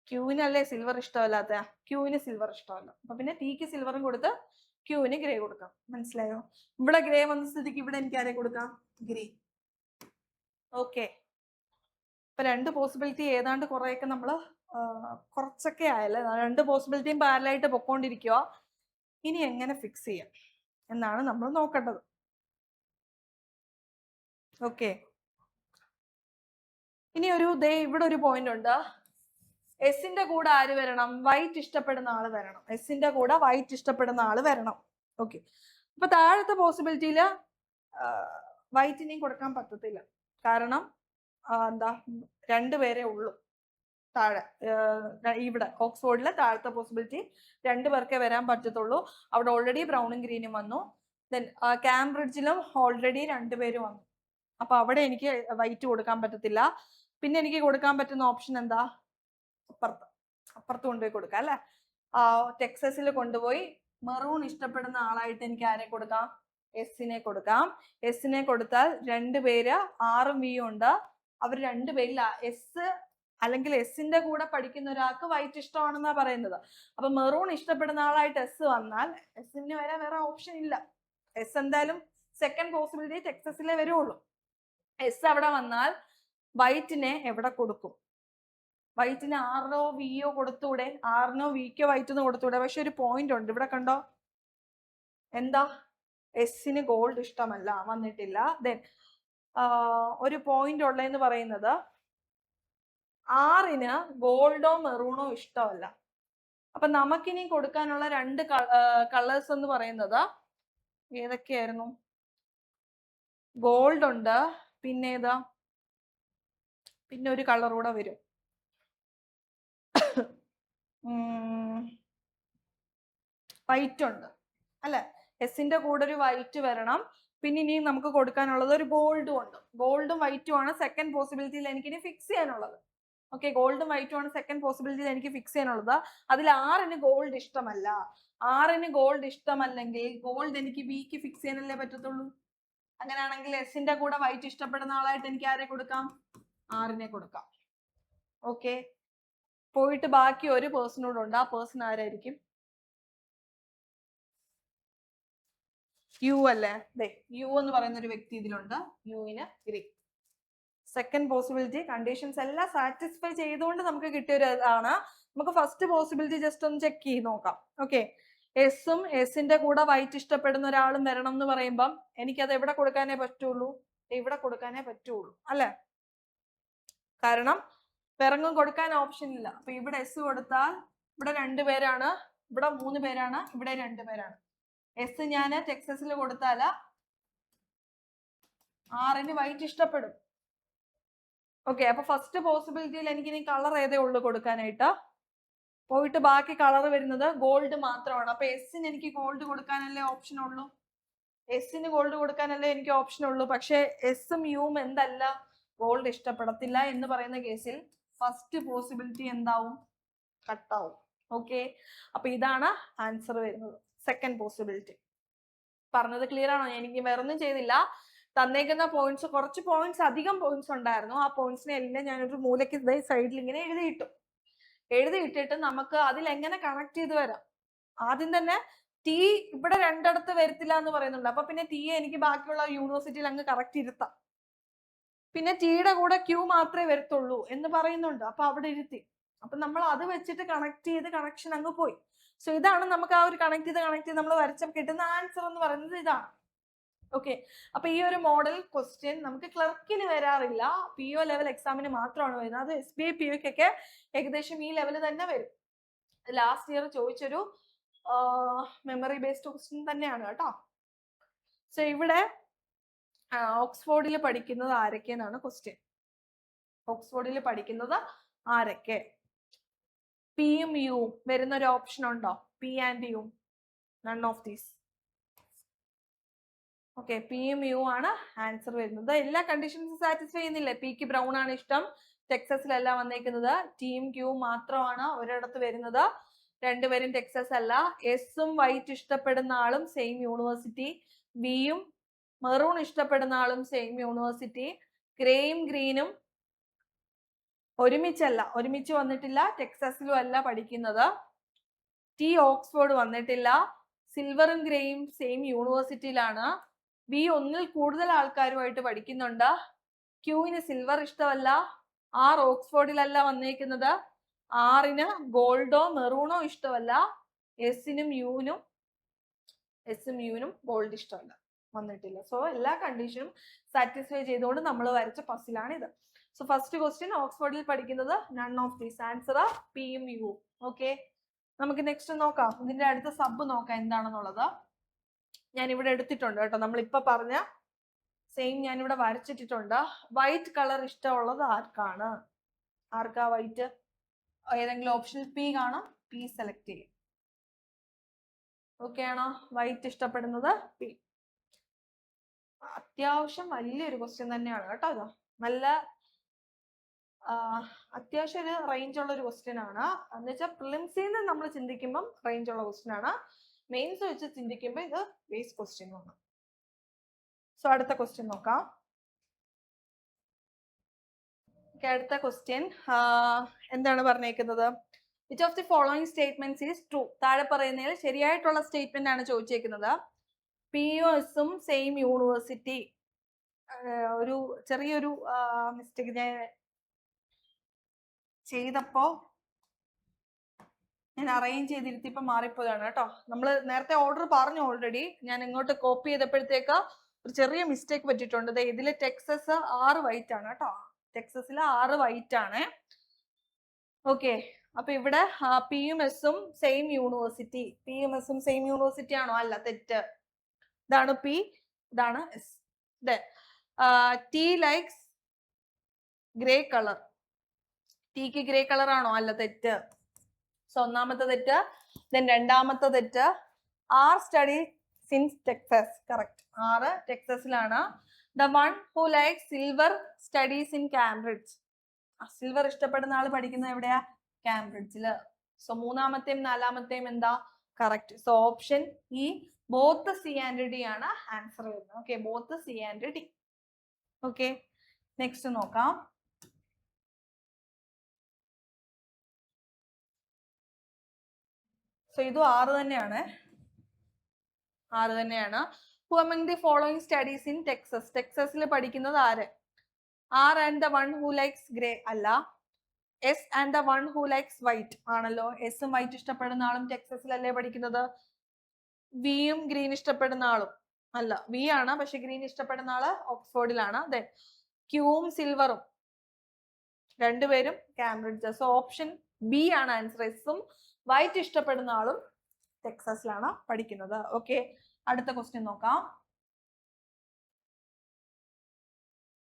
ക്യൂവിനല്ലേ സിൽവർ ഇഷ്ടമല്ലാത്ത? ക്യൂവിന് സിൽവർ ഇഷ്ടമല്ല, അപ്പൊ പിന്നെ ടീക്ക് സിൽവറും കൊടുത്ത് ക്യൂവിന് ഗ്രേ കൊടുക്കാം. മനസ്സിലായോ? ഇവിടെ ഗ്രേ വന്ന സ്ഥിതിക്ക് ഇവിടെ എനിക്ക് ആരെ കൊടുക്കാം? ഗ്രേ. ഓക്കെ, ഇപ്പൊ രണ്ട് പോസിബിലിറ്റി ഏതാണ്ട് കുറെയൊക്കെ നമ്മള് കുറച്ചൊക്കെ ആയല്ലേ, രണ്ട് പോസിബിലിറ്റിയും പാരലായിട്ട് പൊക്കോണ്ടിരിക്കുക. ഇനി എങ്ങനെ ഫിക്സ് ചെയ്യാം എന്നാണ് നമ്മൾ നോക്കേണ്ടത്. ഓക്കെ, ഇനി ഇവിടെ ഒരു പോയിന്റ് ഉണ്ട്. എസിന്റെ കൂടെ ആര് വരണം? വൈറ്റ് ഇഷ്ടപ്പെടുന്ന ആള് വരണം. എസിന്റെ കൂടെ വൈറ്റ് ഇഷ്ടപ്പെടുന്ന ആള് വരണം. ഓക്കെ, അപ്പൊ താഴത്തെ പോസിബിലിറ്റിയില് വൈറ്റിനെയും കൊടുക്കാൻ പറ്റത്തില്ല, കാരണം എന്താ, രണ്ടുപേരേ ഉള്ളൂ താഴെ. ഇവിടെ ഓക്സ്ഫോർഡിലെ താഴത്തെ പോസിബിലിറ്റി രണ്ടുപേർക്കേ വരാൻ പറ്റത്തുള്ളൂ. അവിടെ ഓൾറെഡി ബ്രൗണും ഗ്രീനും വന്നു. ദെൻ കാംബ്രിഡ്ജിലും ഓൾറെഡി രണ്ടുപേരും വന്നു. അപ്പൊ അവിടെ എനിക്ക് വൈറ്റ് കൊടുക്കാൻ പറ്റത്തില്ല. പിന്നെ എനിക്ക് കൊടുക്കാൻ പറ്റുന്ന ഓപ്ഷൻ എന്താ? അപ്പുറത്ത് കൊണ്ടുപോയി കൊടുക്കാം അല്ലെ. ടെക്സസിൽ കൊണ്ടുപോയി മെറൂൺ ഇഷ്ടപ്പെടുന്ന ആളായിട്ട് എനിക്ക് ആരെ കൊടുക്കാം? എസിനെ കൊടുക്കാം. എസിനെ കൊടുത്താൽ രണ്ടുപേര് ആറും വിയും ഉണ്ട്. അവർ രണ്ടുപേരിൽ എസ് അല്ലെങ്കിൽ എസിന്റെ കൂടെ പഠിക്കുന്ന ഒരാൾക്ക് വൈറ്റ് ഇഷ്ടമാണെന്നാ പറയുന്നത്. അപ്പൊ മെറൂൺ ഇഷ്ടപ്പെടുന്ന ആളായിട്ട് എസ് വന്നാൽ എസിന് വരെ വേറെ ഓപ്ഷൻ ഇല്ല. എസ് എന്തായാലും സെക്കൻഡ് പോസിബിലിറ്റി ടെക്സസിലെ വരുള്ളൂ. എസ് അവിടെ വന്നാൽ വൈറ്റിനെ എവിടെ കൊടുക്കും? വൈറ്റിന് ആറിനോ വിയോ കൊടുത്തൂടെ? ആറിനോ വിക്കോ വൈറ്റിനോ കൊടുത്തൂടെ? പക്ഷെ ഒരു പോയിന്റ് ഉണ്ട് ഇവിടെ, കണ്ടോ? എന്താ? എസിന് ഗോൾഡ് ഇഷ്ടമല്ല, വന്നിട്ടില്ല. ദെൻ ഒരു പോയിന്റ് ഉള്ളതെന്ന് പറയുന്നത് ആറിന് ഗോൾഡോ മെറൂണോ ഇഷ്ടമല്ല. അപ്പൊ നമുക്കിനി കൊടുക്കാനുള്ള രണ്ട് കളേഴ്സ് എന്ന് പറയുന്നത് ഏതൊക്കെയായിരുന്നു? ഗോൾഡ് ഉണ്ട്, പിന്നെ ഏതാ? പിന്നെ ഒരു കളർ കൂടെ വരും, വൈറ്റ് ഉണ്ട് അല്ലെ. എസിന്റെ കൂടെ ഒരു വൈറ്റ് വരണം. പിന്നെ ഇനി നമുക്ക് കൊടുക്കാനുള്ളത് ഒരു ഗോൾഡും ഉണ്ട്. ഗോൾഡും വൈറ്റും ആണ് സെക്കൻഡ് പോസിബിലിറ്റിയിൽ എനിക്കിനി ഫിക്സ് ചെയ്യാനുള്ളത്. ഓക്കെ, ഗോൾഡും വൈറ്റും ആണ് സെക്കൻഡ് പോസിബിലിറ്റിയിൽ എനിക്ക് ഫിക്സ് ചെയ്യാനുള്ളത്. അതിൽ ആറിന് ഗോൾഡ് ഇഷ്ടമല്ല. ആറിന് ഗോൾഡ് ഇഷ്ടമല്ലെങ്കിൽ ഗോൾഡ് എനിക്ക് ബിക്ക് ഫിക്സ് ചെയ്യാനല്ലേ പറ്റത്തുള്ളൂ. അങ്ങനെയാണെങ്കിൽ എസിന്റെ കൂടെ വൈറ്റ് ഇഷ്ടപ്പെടുന്ന ആളായിട്ട് എനിക്ക് ആരെ കൊടുക്കാം? ആറിനെ കൊടുക്കാം. ഓക്കെ, പോയിട്ട് ബാക്കി ഒരു പേഴ്സണോട് ഉണ്ട്. ആ പേഴ്സൺ ആരായിരിക്കും? യു അല്ലേ. യു എന്ന് പറയുന്ന ഒരു വ്യക്തി ഇതിലുണ്ട്. യുവിന് ഗ്രീ. സെക്കൻഡ് പോസിബിലിറ്റി കണ്ടീഷൻസ് എല്ലാം സാറ്റിസ്ഫൈ ചെയ്തുകൊണ്ട് നമുക്ക് കിട്ടിയ ഒരു ഇതാണ്. നമുക്ക് ഫസ്റ്റ് പോസിബിലിറ്റി ജസ്റ്റ് ഒന്ന് ചെക്ക് ചെയ്ത് നോക്കാം. ഓക്കെ, എസും എസിന്റെ കൂടെ വൈറ്റ് ഇഷ്ടപ്പെടുന്ന ഒരാളും വരണം എന്ന് പറയുമ്പം എനിക്കത് എവിടെ കൊടുക്കാനേ പറ്റുള്ളൂ? ഇവിടെ കൊടുക്കാനേ പറ്റുള്ളൂ അല്ലെ. കാരണം പിറങ്ങും കൊടുക്കാൻ ഓപ്ഷൻ ഇല്ല. അപ്പൊ ഇവിടെ എസ് കൊടുത്താൽ ഇവിടെ രണ്ടുപേരാണ്, ഇവിടെ 3 പേരാണ്, ഇവിടെ 2 പേരാണ്. എസ് ഞാൻ ടെക്സസിൽ കൊടുത്താല് ആറിന് വൈറ്റ് ഇഷ്ടപ്പെടും. ഓക്കെ, അപ്പൊ ഫസ്റ്റ് പോസിബിലിറ്റിയിൽ എനിക്ക് ഇനി കളർ ഏതേ ഉള്ളൂ കൊടുക്കാനായിട്ട്. പോയിട്ട് ബാക്കി കളർ വരുന്നത് ഗോൾഡ് മാത്രമാണ്. അപ്പൊ എസിന് എനിക്ക് ഗോൾഡ് കൊടുക്കാനല്ലേ ഓപ്ഷൻ ഉള്ളൂ. എസിന് ഗോൾഡ് കൊടുക്കാനല്ലേ എനിക്ക് ഓപ്ഷൻ ഉള്ളൂ. പക്ഷെ എസും യുവും എന്തല്ല, ഗോൾഡ് ഇഷ്ടപ്പെടത്തില്ല എന്ന് പറയുന്ന കേസിൽ ഫസ്റ്റ് പോസിബിലിറ്റി എന്താവും? കട്ടാവും. ഓക്കെ, അപ്പൊ ഇതാണ് ആൻസർ വരുന്നത്. Second possibility. പറഞ്ഞത് ക്ലിയർ ആണോ? എനിക്ക് വേറൊന്നും ചെയ്തില്ല. തന്നേക്കുന്ന പോയിന്റ്സ്, കുറച്ച് പോയിന്റ്സ്, അധികം പോയിന്റ്സ് ഉണ്ടായിരുന്നു. ആ പോയിന്റ്സിനെ എല്ലാം ഞാനൊരു മൂലയ്ക്ക് സൈഡിൽ ഇങ്ങനെ എഴുതിയിട്ടിട്ട് നമുക്ക് അതിൽ എങ്ങനെ കണക്ട് ചെയ്ത് വരാം. ആദ്യം തന്നെ ടി ഇവിടെ രണ്ടിടത്ത് വരത്തില്ല എന്ന് പറയുന്നുണ്ട്. അപ്പൊ പിന്നെ ടി എനിക്ക് ബാക്കിയുള്ള യൂണിവേഴ്സിറ്റിയിൽ അങ്ങ് കറക്റ്റ് ഇരുത്താം. പിന്നെ ടിയുടെ കൂടെ ക്യൂ മാത്രമേ വരത്തുള്ളൂ എന്ന് പറയുന്നുണ്ട്. അപ്പൊ അവിടെ ഇരുത്തി. അപ്പൊ നമ്മൾ അത് വെച്ചിട്ട് കണക്ട് ചെയ്ത് കണക്ഷൻ അങ്ങ് പോയി. സോ ഇതാണ് നമുക്ക് ആ ഒരു കണക്ട് ചെയ്ത് നമ്മൾ വരച്ച കിട്ടുന്ന ആൻസർ എന്ന് പറയുന്നത് ഇതാണ്. ഓക്കെ, അപ്പൊ ഈ ഒരു മോഡൽ ക്വസ്റ്റ്യൻ നമുക്ക് ക്ലർക്കിന് വരാറില്ല, PO ലെവൽ എക്സാമിന് മാത്രമാണ് വരുന്നത്. അത് SBI POക്കൊക്കെ ഏകദേശം ഈ ലെവൽ തന്നെ വരും. ലാസ്റ്റ് ഇയർ ചോദിച്ചൊരു മെമ്മറി ബേസ്ഡ് ക്വസ്റ്റ്യൻ തന്നെയാണ് കേട്ടോ. സോ ഇവിടെ ഓക്സ്ഫോർഡിൽ പഠിക്കുന്നത് ആരൊക്കെ എന്നാണ് ക്വസ്റ്റ്യൻ. ഓക്സ്ഫോർഡിൽ പഠിക്കുന്നത് ആരൊക്കെ? പിയും യുവും വരുന്ന ഒരു ഓപ്ഷൻ ഉണ്ടോ? P and U, none of these. Okay, പിയും യു ആണ് ആൻസർ വരുന്നത്. എല്ലാ കണ്ടീഷൻസും സാറ്റിസ്ഫൈ ചെയ്യുന്നില്ലേ? പിക്ക് ബ്രൗൺ ആണ് ഇഷ്ടം, ടെക്സസിലല്ല വന്നേക്കുന്നത്. ടിയും ക്യൂവും മാത്രമാണ് ഒരിടത്ത് വരുന്നത്, രണ്ടുപേരും ടെക്സസ് അല്ല. എസും വൈറ്റ് ഇഷ്ടപ്പെടുന്ന ആളും സെയിം യൂണിവേഴ്സിറ്റി, ബിയും മെറൂൺ ഇഷ്ടപ്പെടുന്ന ആളും സെയിം യൂണിവേഴ്സിറ്റി, ഗ്രേയും ഗ്രീനും ഒരുമിച്ച് വന്നിട്ടില്ല, ടെക്സസിലും അല്ല പഠിക്കുന്നത്. ടി ഓക്സ്ഫോർഡ് വന്നിട്ടില്ല, സിൽവറും ഗ്രേയും സെയിം യൂണിവേഴ്സിറ്റിയിലാണ്. ബി ഒന്നിൽ കൂടുതൽ ആൾക്കാരുമായിട്ട് പഠിക്കുന്നുണ്ട്. ക്യൂവിന് സിൽവർ ഇഷ്ടമല്ല, ആർ ഓക്സ്ഫോർഡിലല്ല വന്നേക്കുന്നത്. ആറിന് ഗോൾഡോ മെറൂണോ ഇഷ്ടമല്ല. എസും യുവിനും ഗോൾഡ് ഇഷ്ടമല്ല, വന്നിട്ടില്ല. സോ എല്ലാ കണ്ടീഷനും സാറ്റിസ്ഫൈ ചെയ്തുകൊണ്ട് നമ്മൾ വരച്ച പസിലാണ് ഇത്. സോ ഫസ്റ്റ് ക്വസ്റ്റ്യൻ, ഓക്സ്ഫോർഡിൽ പഠിക്കുന്നത് നൺ ഓഫ് ദീസ്. ആൻസർ പിയും യുവും. ഓക്കെ, നമുക്ക് നെക്സ്റ്റ് നോക്കാം. ഇതിന്റെ അടുത്ത സബ് നോക്കാം എന്താണെന്നുള്ളത്. ഞാൻ ഇവിടെ എടുത്തിട്ടുണ്ട് കേട്ടോ, നമ്മളിപ്പോ പറഞ്ഞ സെയിം ഞാൻ ഇവിടെ വരച്ചിട്ടിട്ടുണ്ട്. വൈറ്റ് കളർ ഇഷ്ടമുള്ളത് ആർക്കാണ്? ആർക്കാ വൈറ്റ്? ഏതെങ്കിലും ഓപ്ഷൻ പി കാണാം, പി സെലക്ട് ചെയ്യും. ഓക്കെ ആണോ? വൈറ്റ് ഇഷ്ടപ്പെടുന്നത് പി. അത്യാവശ്യം വലിയൊരു ക്വസ്റ്റ്യൻ തന്നെയാണ് കേട്ടോ ഇത്. നല്ല അത്യാവശ്യം ഒരു റേഞ്ച് ഉള്ള ഒരു ക്വസ്റ്റ്യൻ ആണ്. എന്ന് വെച്ചാൽ പ്രിലിംസിൽ നിന്ന് നമ്മൾ ചിന്തിക്കുമ്പം റേഞ്ച് ഉള്ള ക്വസ്റ്റ്യൻ ആണ്. മെയിൻസ് വെച്ച് ചിന്തിക്കുമ്പോൾ ഇത് ബേസ് ക്വസ്റ്റ്യൻ ആണ്. സോ അടുത്ത ക്വസ്റ്റ്യൻ നോക്കാം. അടുത്ത ക്വസ്റ്റ്യൻ എന്താണ് പറഞ്ഞേക്കുന്നത്? Which of the following statements is true? താഴെ പറയുന്നതിൽ ശരിയായിട്ടുള്ള സ്റ്റേറ്റ്മെന്റ് ആണ് ചോദിച്ചേക്കുന്നത്. POസും സെയിം യൂണിവേഴ്സിറ്റി. ഒരു ചെറിയൊരു മിസ്റ്റേക്ക് ഞാൻ ചെയ്തപ്പോ ഞാൻ അറേഞ്ച് ചെയ്തിരുത്തിയപ്പോ മാറിപ്പോയതാണ് കേട്ടോ. നമ്മൾ നേരത്തെ ഓർഡർ പറഞ്ഞു ഓൾറെഡി. ഞാൻ ഇങ്ങോട്ട് കോപ്പി ചെയ്തപ്പോഴത്തേക്ക് ഒരു ചെറിയ മിസ്റ്റേക്ക് പറ്റിയിട്ടുണ്ട്. ഇതില് ടെക്സസ് 6 വൈറ്റ് ആണ് കേട്ടോ. ടെക്സസിൽ 6 വൈറ്റ് ആണ്. ഓക്കെ, അപ്പൊ ഇവിടെ പിയും എസും സെയിം യൂണിവേഴ്സിറ്റി. പിയും എസും സെയിം യൂണിവേഴ്സിറ്റി ആണോ? അല്ല, തെറ്റ്. ഇതാണ് പി, ഇതാണ് S. T likes grey colour. ടിക്ക് ഗ്രേ കളർ ആണോ? അല്ല, തെറ്റ്. സോ ഒന്നാമത്തെ തെറ്റ്. ദെൻ രണ്ടാമത്തെ തെറ്റ്, R study since Texas. Correct, R ടെക്സസിലാണ്. The one who likes silver studies in Cambridge. Silver ഇഷ്ടപ്പെടുന്ന ആള് പഠിക്കുന്നത് എവിടെയാ? കാംബ്രിഡ്ജില്. സോ മൂന്നാമത്തെയും നാലാമത്തെയും എന്താ? Correct. So option E, both C and D ആണ് ആൻസർ വരുന്നത്. Okay, both C and D. Okay, next നോക്കാം. സോ ഇതും 6 തന്നെയാണ്. 6 തന്നെയാണ്. Who among the following studies in Texas? ടെക്സസിൽ പഠിക്കുന്നത് ആര്? R and the one who likes grey അല്ല. S and the one who likes white ആണല്ലോ. എസും വൈറ്റ് ഇഷ്ടപ്പെടുന്ന ആളും ടെക്സസിലല്ലേ പഠിക്കുന്നത്. വിയും ഗ്രീൻ ഇഷ്ടപ്പെടുന്ന ആളും അല്ല, വി ആണ്, പക്ഷെ ഗ്രീൻ ഇഷ്ടപ്പെടുന്ന ആള് ഓക്സ്ഫോർഡിലാണ്. ദെൻ ക്യൂവും സിൽവറും രണ്ടുപേരും കാംബ്രിഡ്ജ്. സോ ഓപ്ഷൻ ബി ആണ് ആൻസർ. എസും വൈറ്റ് ഇഷ്ടപ്പെടുന്ന ആളും ടെക്സസിലാണ് പഠിക്കുന്നത്. ഓക്കെ, അടുത്ത ക്വസ്റ്റ്യൻ നോക്കാം.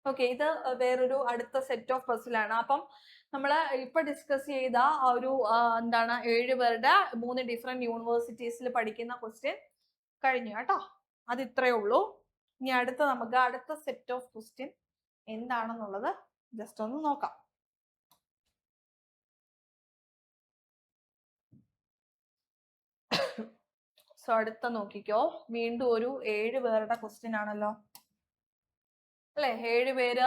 ഓക്കെ, ഇത് വേറൊരു അടുത്ത സെറ്റ് ഓഫ് പസിലാണ്. അപ്പം നമ്മൾ ഇപ്പൊ ഡിസ്കസ് ചെയ്ത ആ ഒരു എന്താണ് 7 പേരുടെ 3 ഡിഫറെന്റ് യൂണിവേഴ്സിറ്റീസിൽ പഠിക്കുന്ന ക്വസ്റ്റ്യൻ കഴിഞ്ഞു കേട്ടോ. അത് ഇത്രയേ ഉള്ളൂ. ഇനി നമുക്ക് അടുത്ത സെറ്റ് ഓഫ് ക്വസ്റ്റ്യൻ എന്താണെന്നുള്ളത് ജസ്റ്റ് ഒന്ന് നോക്കാം. സോ അടുത്ത നോക്കിക്കോ, വീണ്ടും ഒരു 7 പേരുടെ ക്വസ്റ്റ്യൻ ആണല്ലോ അല്ലെ. 7 പേര്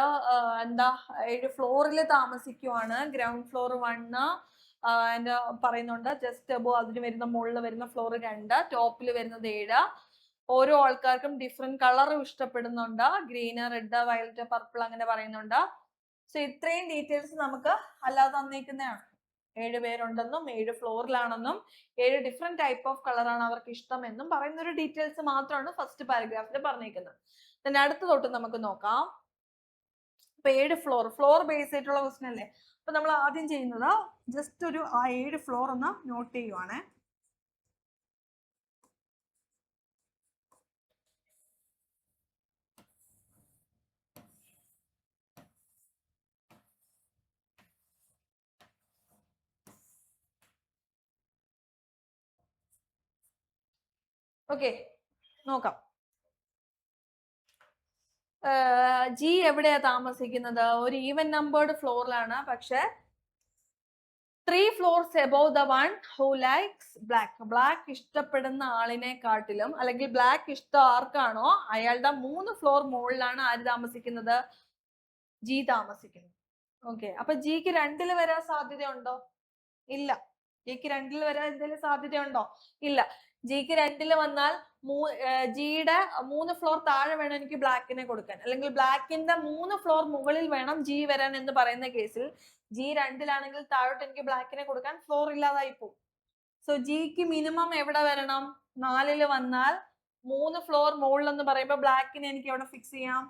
എന്താ 7 ഫ്ലോറിൽ താമസിക്കുവാണ്. ഗ്രൗണ്ട് ഫ്ലോർ 1 പറയുന്നുണ്ട്, ജസ്റ്റ് അബോ അതിന് വരുന്ന മുകളിൽ വരുന്ന ഫ്ലോർ 2, ടോപ്പിൽ വരുന്നത് 7. ഓരോ ആൾക്കാർക്കും ഡിഫറെന്റ് കളറും ഇഷ്ടപ്പെടുന്നുണ്ട്, ഗ്രീന്, റെഡ്, വയലറ്റ്, പർപ്പിൾ അങ്ങനെ പറയുന്നുണ്ട്. സോ ഇത്രയും ഡീറ്റെയിൽസ് നമുക്ക് അല്ലാതെ തന്നേക്കുന്നതാണ്. 7 പേരുണ്ടെന്നും 7 ഫ്ലോറിലാണെന്നും 7 ഡിഫറെന്റ് ടൈപ്പ് ഓഫ് കളറാണ് അവർക്ക് ഇഷ്ടമെന്നും പറയുന്ന ഒരു ഡീറ്റെയിൽസ് മാത്രമാണ് ഫസ്റ്റ് പാരഗ്രാഫിൽ പറഞ്ഞേക്കുന്നത്. then അടുത്ത തൊട്ട് നമുക്ക് നോക്കാം. ഇപ്പൊ 7 ഫ്ലോർ ബേസ് ആയിട്ടുള്ള ക്വസ്റ്റ്യൻ അല്ലേ. അപ്പൊ നമ്മൾ ആദ്യം ചെയ്യുന്നത് ജസ്റ്റ് ഒരു ആ 7 ഫ്ലോർ ഒന്ന് നോട്ട് ചെയ്യുവാണ്. ഓക്കെ, നോക്കാം. ജി എവിടെയാ താമസിക്കുന്നത്? ഒരു ഈവൻ നമ്പേർഡ് ഫ്ലോറിലാണ്, പക്ഷെ 3 floors above the one who likes black. Black ഇഷ്ടപ്പെടുന്ന ആളിനെ കാട്ടിലും, അല്ലെങ്കിൽ ബ്ലാക്ക് ഇഷ്ടം ആർക്കാണോ അയാളുടെ 3 ഫ്ലോർ മുകളിലാണ് ആര് താമസിക്കുന്നത്? ജി താമസിക്കുന്നത്. ഓക്കെ, അപ്പൊ ജിക്ക് 2ൽ വരാൻ സാധ്യതയുണ്ടോ? ഇല്ല. ജിക്ക് 2ൽ വരാൻ എന്തെങ്കിലും സാധ്യതയുണ്ടോ? ഇല്ല. ജിക്ക് 2ൽ വന്നാൽ ജിയുടെ 3 ഫ്ലോർ താഴെ വേണം എനിക്ക് ബ്ലാക്കിനെ കൊടുക്കാൻ, അല്ലെങ്കിൽ ബ്ലാക്കിന്റെ 3 ഫ്ലോർ മുകളിൽ വേണം ജി വരാൻ എന്ന് പറയുന്ന കേസിൽ ജി 2ലാണെങ്കിൽ താഴോട്ട് എനിക്ക് ബ്ലാക്കിനെ കൊടുക്കാൻ ഫ്ലോർ ഇല്ലാതായി പോകും. സോ ജിക്ക് മിനിമം എവിടെ വരണം? 4ൽ വന്നാൽ 3 ഫ്ലോർ മുകളിൽ എന്ന് പറയുമ്പോൾ ബ്ലാക്കിനെ എനിക്ക് എവിടെ ഫിക്സ് ചെയ്യാം?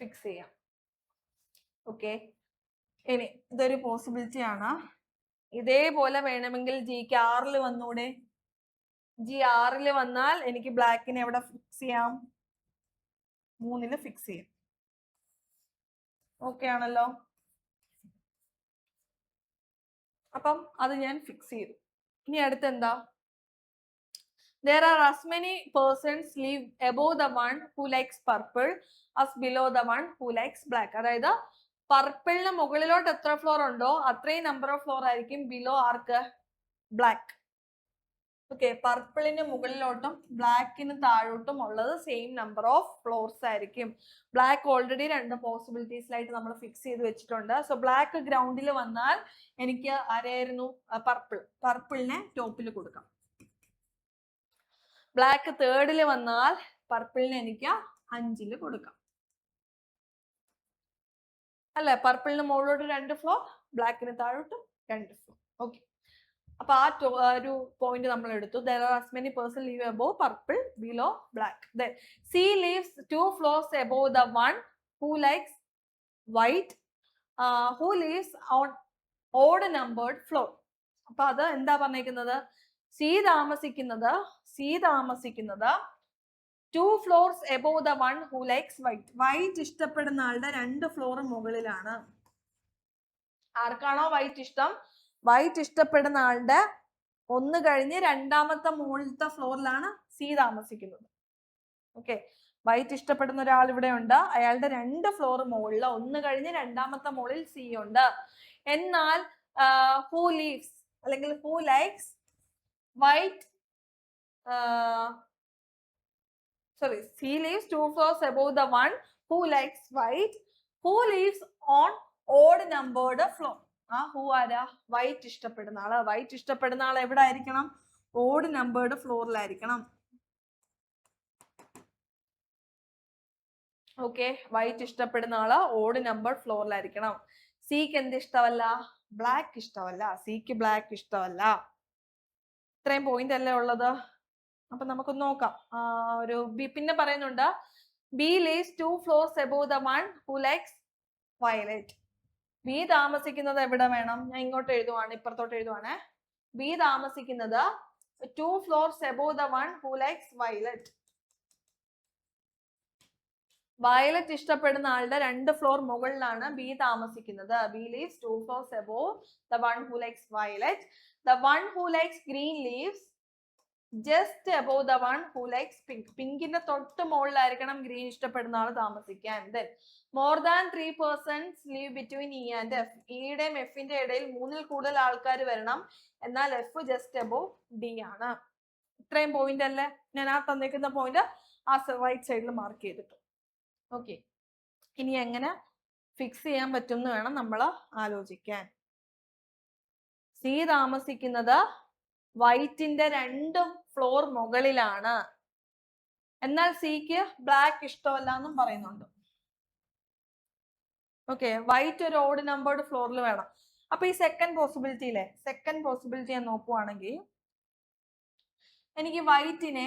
ഫിക്സ് ചെയ്യാം. ഓക്കെ, ഇനി ഇതൊരു പോസിബിലിറ്റി ആണ്. ഇതേപോലെ വേണമെങ്കിൽ ജിക്ക് 6ൽ വന്നൂടെ? ജി 6ൽ വന്നാൽ എനിക്ക് ബ്ലാക്കിനെ എവിടെ ഫിക്സ് ചെയ്യാം? 3ൽ ഫിക്സ് ചെയ്യാം. ഓക്കെ ആണല്ലോ. അപ്പം അത് ഞാൻ ഫിക്സ് ചെയ്തു. ഇനി അടുത്ത് എന്താ? There are as many persons live above the one who likes purple as below the one who likes black. അതായത് പർപ്പിളിന് മുകളിലോട്ട് എത്ര ഫ്ലോർ ഉണ്ടോ അത്രയും നമ്പർ ഓഫ് ഫ്ലോർ ആയിരിക്കും ബിലോ ആർക്ക്? ബ്ലാക്ക്. ഓക്കെ, പർപ്പിളിന് മുകളിലോട്ടും ബ്ലാക്കിന് താഴോട്ടും ഉള്ളത് സെയിം നമ്പർ ഓഫ് ഫ്ലോർസ് ആയിരിക്കും. ബ്ലാക്ക് ഓൾറെഡി 2 പോസിബിലിറ്റീസിലായിട്ട് നമ്മൾ fix ചെയ്ത് വെച്ചിട്ടുണ്ട്. സോ ബ്ലാക്ക് ഗ്രൗണ്ടിൽ വന്നാൽ എനിക്ക് ആരായിരുന്നു? പർപ്പിളിനെ ടോപ്പിൽ കൊടുക്കാം. ബ്ലാക്ക് 3ൽ വന്നാൽ പർപ്പിളിന് എനിക്ക് 5ൽ കൊടുക്കാം അല്ലെ. പർപ്പിളിന് മുകളിലോട്ട് 2 ഫ്ലോർ, ബ്ലാക്കിന് താഴോട്ടും 2 ഫ്ലോർ. ഓക്കെ, അപ്പൊ ആ ഒരു പോയിന്റ് നമ്മൾ എടുത്തു. There are as many persons live above purple, below black. Then C lives 2 floors above the one who likes white, who lives on odd numbered floor. അപ്പൊ അത് എന്താ പറഞ്ഞേക്കുന്നത്? സി താമസിക്കുന്നത് 2 floors above the one who likes white. White ഇഷ്ടപ്പെടുന്ന ആളുടെ 2 floor മുകളിലാണ്. ആർക്കാണോ white ഇഷ്ടം, വൈറ്റ് ഇഷ്ടപ്പെടുന്ന ആളുടെ 1 കഴിഞ്ഞ് 2ാമത്തെ മുകളിലത്തെ ഫ്ലോറിലാണ് സി താമസിക്കുന്നത്. ഓക്കെ, വൈറ്റ് ഇഷ്ടപ്പെടുന്ന ഒരാൾ ഇവിടെ ഉണ്ട്, അയാളുടെ 2 ഫ്ലോർ മുകളിൽ 1 കഴിഞ്ഞ് 2ാമത്തെ മുകളിൽ സി ഉണ്ട്. എന്നാൽ ഹൂ ലീവ്സ് അല്ലെങ്കിൽ who likes white, sorry, C lives 2 floors above the one who likes white, who lives on odd numbered floor. Who ആരാ? വൈറ്റ് ഇഷ്ടപ്പെടുന്ന ആള്. വൈറ്റ് ഇഷ്ടപ്പെടുന്ന ആൾ എവിടെ ആയിരിക്കണം? ഓഡ് നമ്പേർഡ് ഫ്ലോറിലായിരിക്കണം. ഓക്കെ, വൈറ്റ് ഇഷ്ടപ്പെടുന്ന ആള് ഓഡ് നമ്പേർഡ് ഫ്ലോറിലായിരിക്കണം. സിക്ക് എന്ത് ഇഷ്ടമല്ല? ബ്ലാക്ക് ഇഷ്ടമല്ല. സിക്ക് ബ്ലാക്ക് ഇഷ്ടമല്ല. ഇത്രയും പോയിന്റ് അല്ലേ ഉള്ളത്. അപ്പൊ നമുക്ക് നോക്കാം. പിന്നെ പറയുന്നുണ്ട് B lives 2 floors above the one who likes violet. B താമസിക്കുന്നത് എവിടെ വേണം? ഞാൻ ഇങ്ങോട്ട് എഴുതുവാണ്, ഇപ്പുറത്തോട്ട് എഴുതുവാണ്. ബി താമസിക്കുന്നത് 2 floors above the one who likes violet. Violet ഇഷ്ടപ്പെടുന്ന ആളുടെ 2 ഫ്ലോർ മുകളിലാണ് ബി താമസിക്കുന്നത്. B lives 2 floors above the one who likes violet. The one who likes green lives just above the one who likes pink. പിങ്കിന്റെ തൊട്ട് മുകളിലായിരിക്കണം green ഇഷ്ടപ്പെടുന്ന ആൾ താമസിക്കാൻ. Then more than 3 persons live between E and F. ഇയുടെയും എഫിന്റെ ഇടയിൽ 3-ൽ കൂടുതൽ ആൾക്കാർ വരണം, എന്നാൽ എഫ് ജസ്റ്റ് അബോവ് ഡി ആണ്. ഇത്രയും പോയിന്റ് അല്ലേ? ഞാൻ ആ തന്നിരിക്കുന്ന പോയിന്റ് ആ റൈറ്റ് സൈഡിൽ മാർക്ക് ചെയ്തിട്ടു. ഓക്കെ, ഇനി എങ്ങനെ ഫിക്സ് ചെയ്യാൻ പറ്റും എന്ന് വേണം നമ്മൾ ആലോചിക്കാൻ. സി താമസിക്കുന്നത് വൈറ്റിന്റെ 2 ഫ്ലോർ മുകളിലാണ്, എന്നാൽ സിക്ക് ബ്ലാക്ക് ഇഷ്ടമല്ല എന്നും പറയുന്നുണ്ട്. ഓക്കെ, വൈറ്റ് ഒരു ഓഡ് നമ്പേർഡ് ഫ്ലോറിൽ വേണം. അപ്പൊ ഈ സെക്കൻഡ് പോസിബിലിറ്റി ഞാൻ നോക്കുവാണെങ്കിൽ എനിക്ക് വൈറ്റിനെ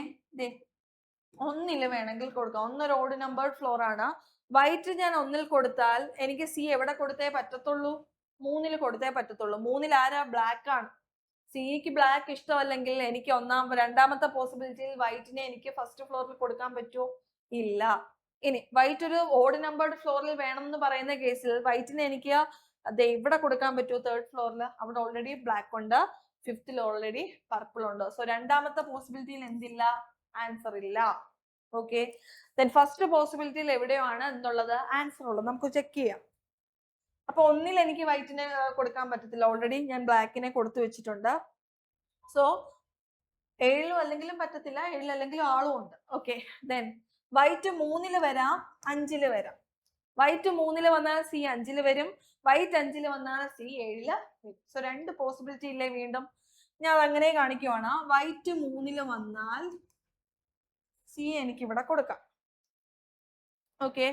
1 വേണമെങ്കിൽ കൊടുക്കാം. 1 ഒരു ഓഡ് നമ്പേർഡ് ഫ്ലോർ ആണ്. വൈറ്റ് ഞാൻ 1 കൊടുത്താൽ എനിക്ക് സി എവിടെ കൊടുത്തേ പറ്റത്തുള്ളൂ? 3 കൊടുത്തേ പറ്റത്തുള്ളൂ. 3 ആരാ? ബ്ലാക്ക് ആണ്. സിക്ക് ബ്ലാക്ക് ഇഷ്ടമല്ലെങ്കിൽ എനിക്ക് രണ്ടാമത്തെ പോസിബിലിറ്റിയിൽ വൈറ്റിനെ എനിക്ക് ഫസ്റ്റ് ഫ്ലോറിൽ കൊടുക്കാൻ പറ്റുമോ? ഇല്ല. ഇനി വൈറ്റ് ഒരു ഓഡ് നമ്പേർഡ് ഫ്ലോറിൽ വേണം എന്ന് പറയുന്ന കേസിൽ വൈറ്റിനെ എനിക്ക് ഇവിടെ കൊടുക്കാൻ പറ്റുമോ? 3rd ഫ്ലോറിൽ. അവിടെ ഓൾറെഡി ബ്ലാക്ക് ഉണ്ട്, 5th ഓൾറെഡി പർപ്പിൾ ഉണ്ട്. സോ രണ്ടാമത്തെ പോസിബിലിറ്റിയിൽ എന്തില്ല? ആൻസർ ഇല്ല. ഓക്കെ, ദെൻ ഫസ്റ്റ് പോസിബിലിറ്റിയിൽ എവിടെയാണ് എന്നുള്ളത് ആൻസർ ഉള്ളത് നമുക്ക് ചെക്ക് ചെയ്യാം. അപ്പൊ 1 എനിക്ക് വൈറ്റിനെ കൊടുക്കാൻ പറ്റത്തില്ല, ഓൾറെഡി ഞാൻ ബ്ലാക്കിനെ കൊടുത്തു വെച്ചിട്ടുണ്ട്. സോ 7 അല്ലെങ്കിലും പറ്റത്തില്ല, 7 അല്ലെങ്കിലും ആളും ഉണ്ട്. ഓക്കെ, ദെൻ വൈറ്റ് 3 വരാം, 5 വരാം. വൈറ്റ് 3 വന്നാൽ സി 5 വരും, വൈറ്റ് 5 വന്നാൽ സി 7 വരും. സോ 2 പോസിബിലിറ്റി ഇല്ലേ? വീണ്ടും ഞാൻ അങ്ങനെ കാണിക്കുവാണ്. വൈറ്റ് 3 വന്നാൽ സി എനിക്ക് ഇവിടെ കൊടുക്കാം. ഓക്കെ,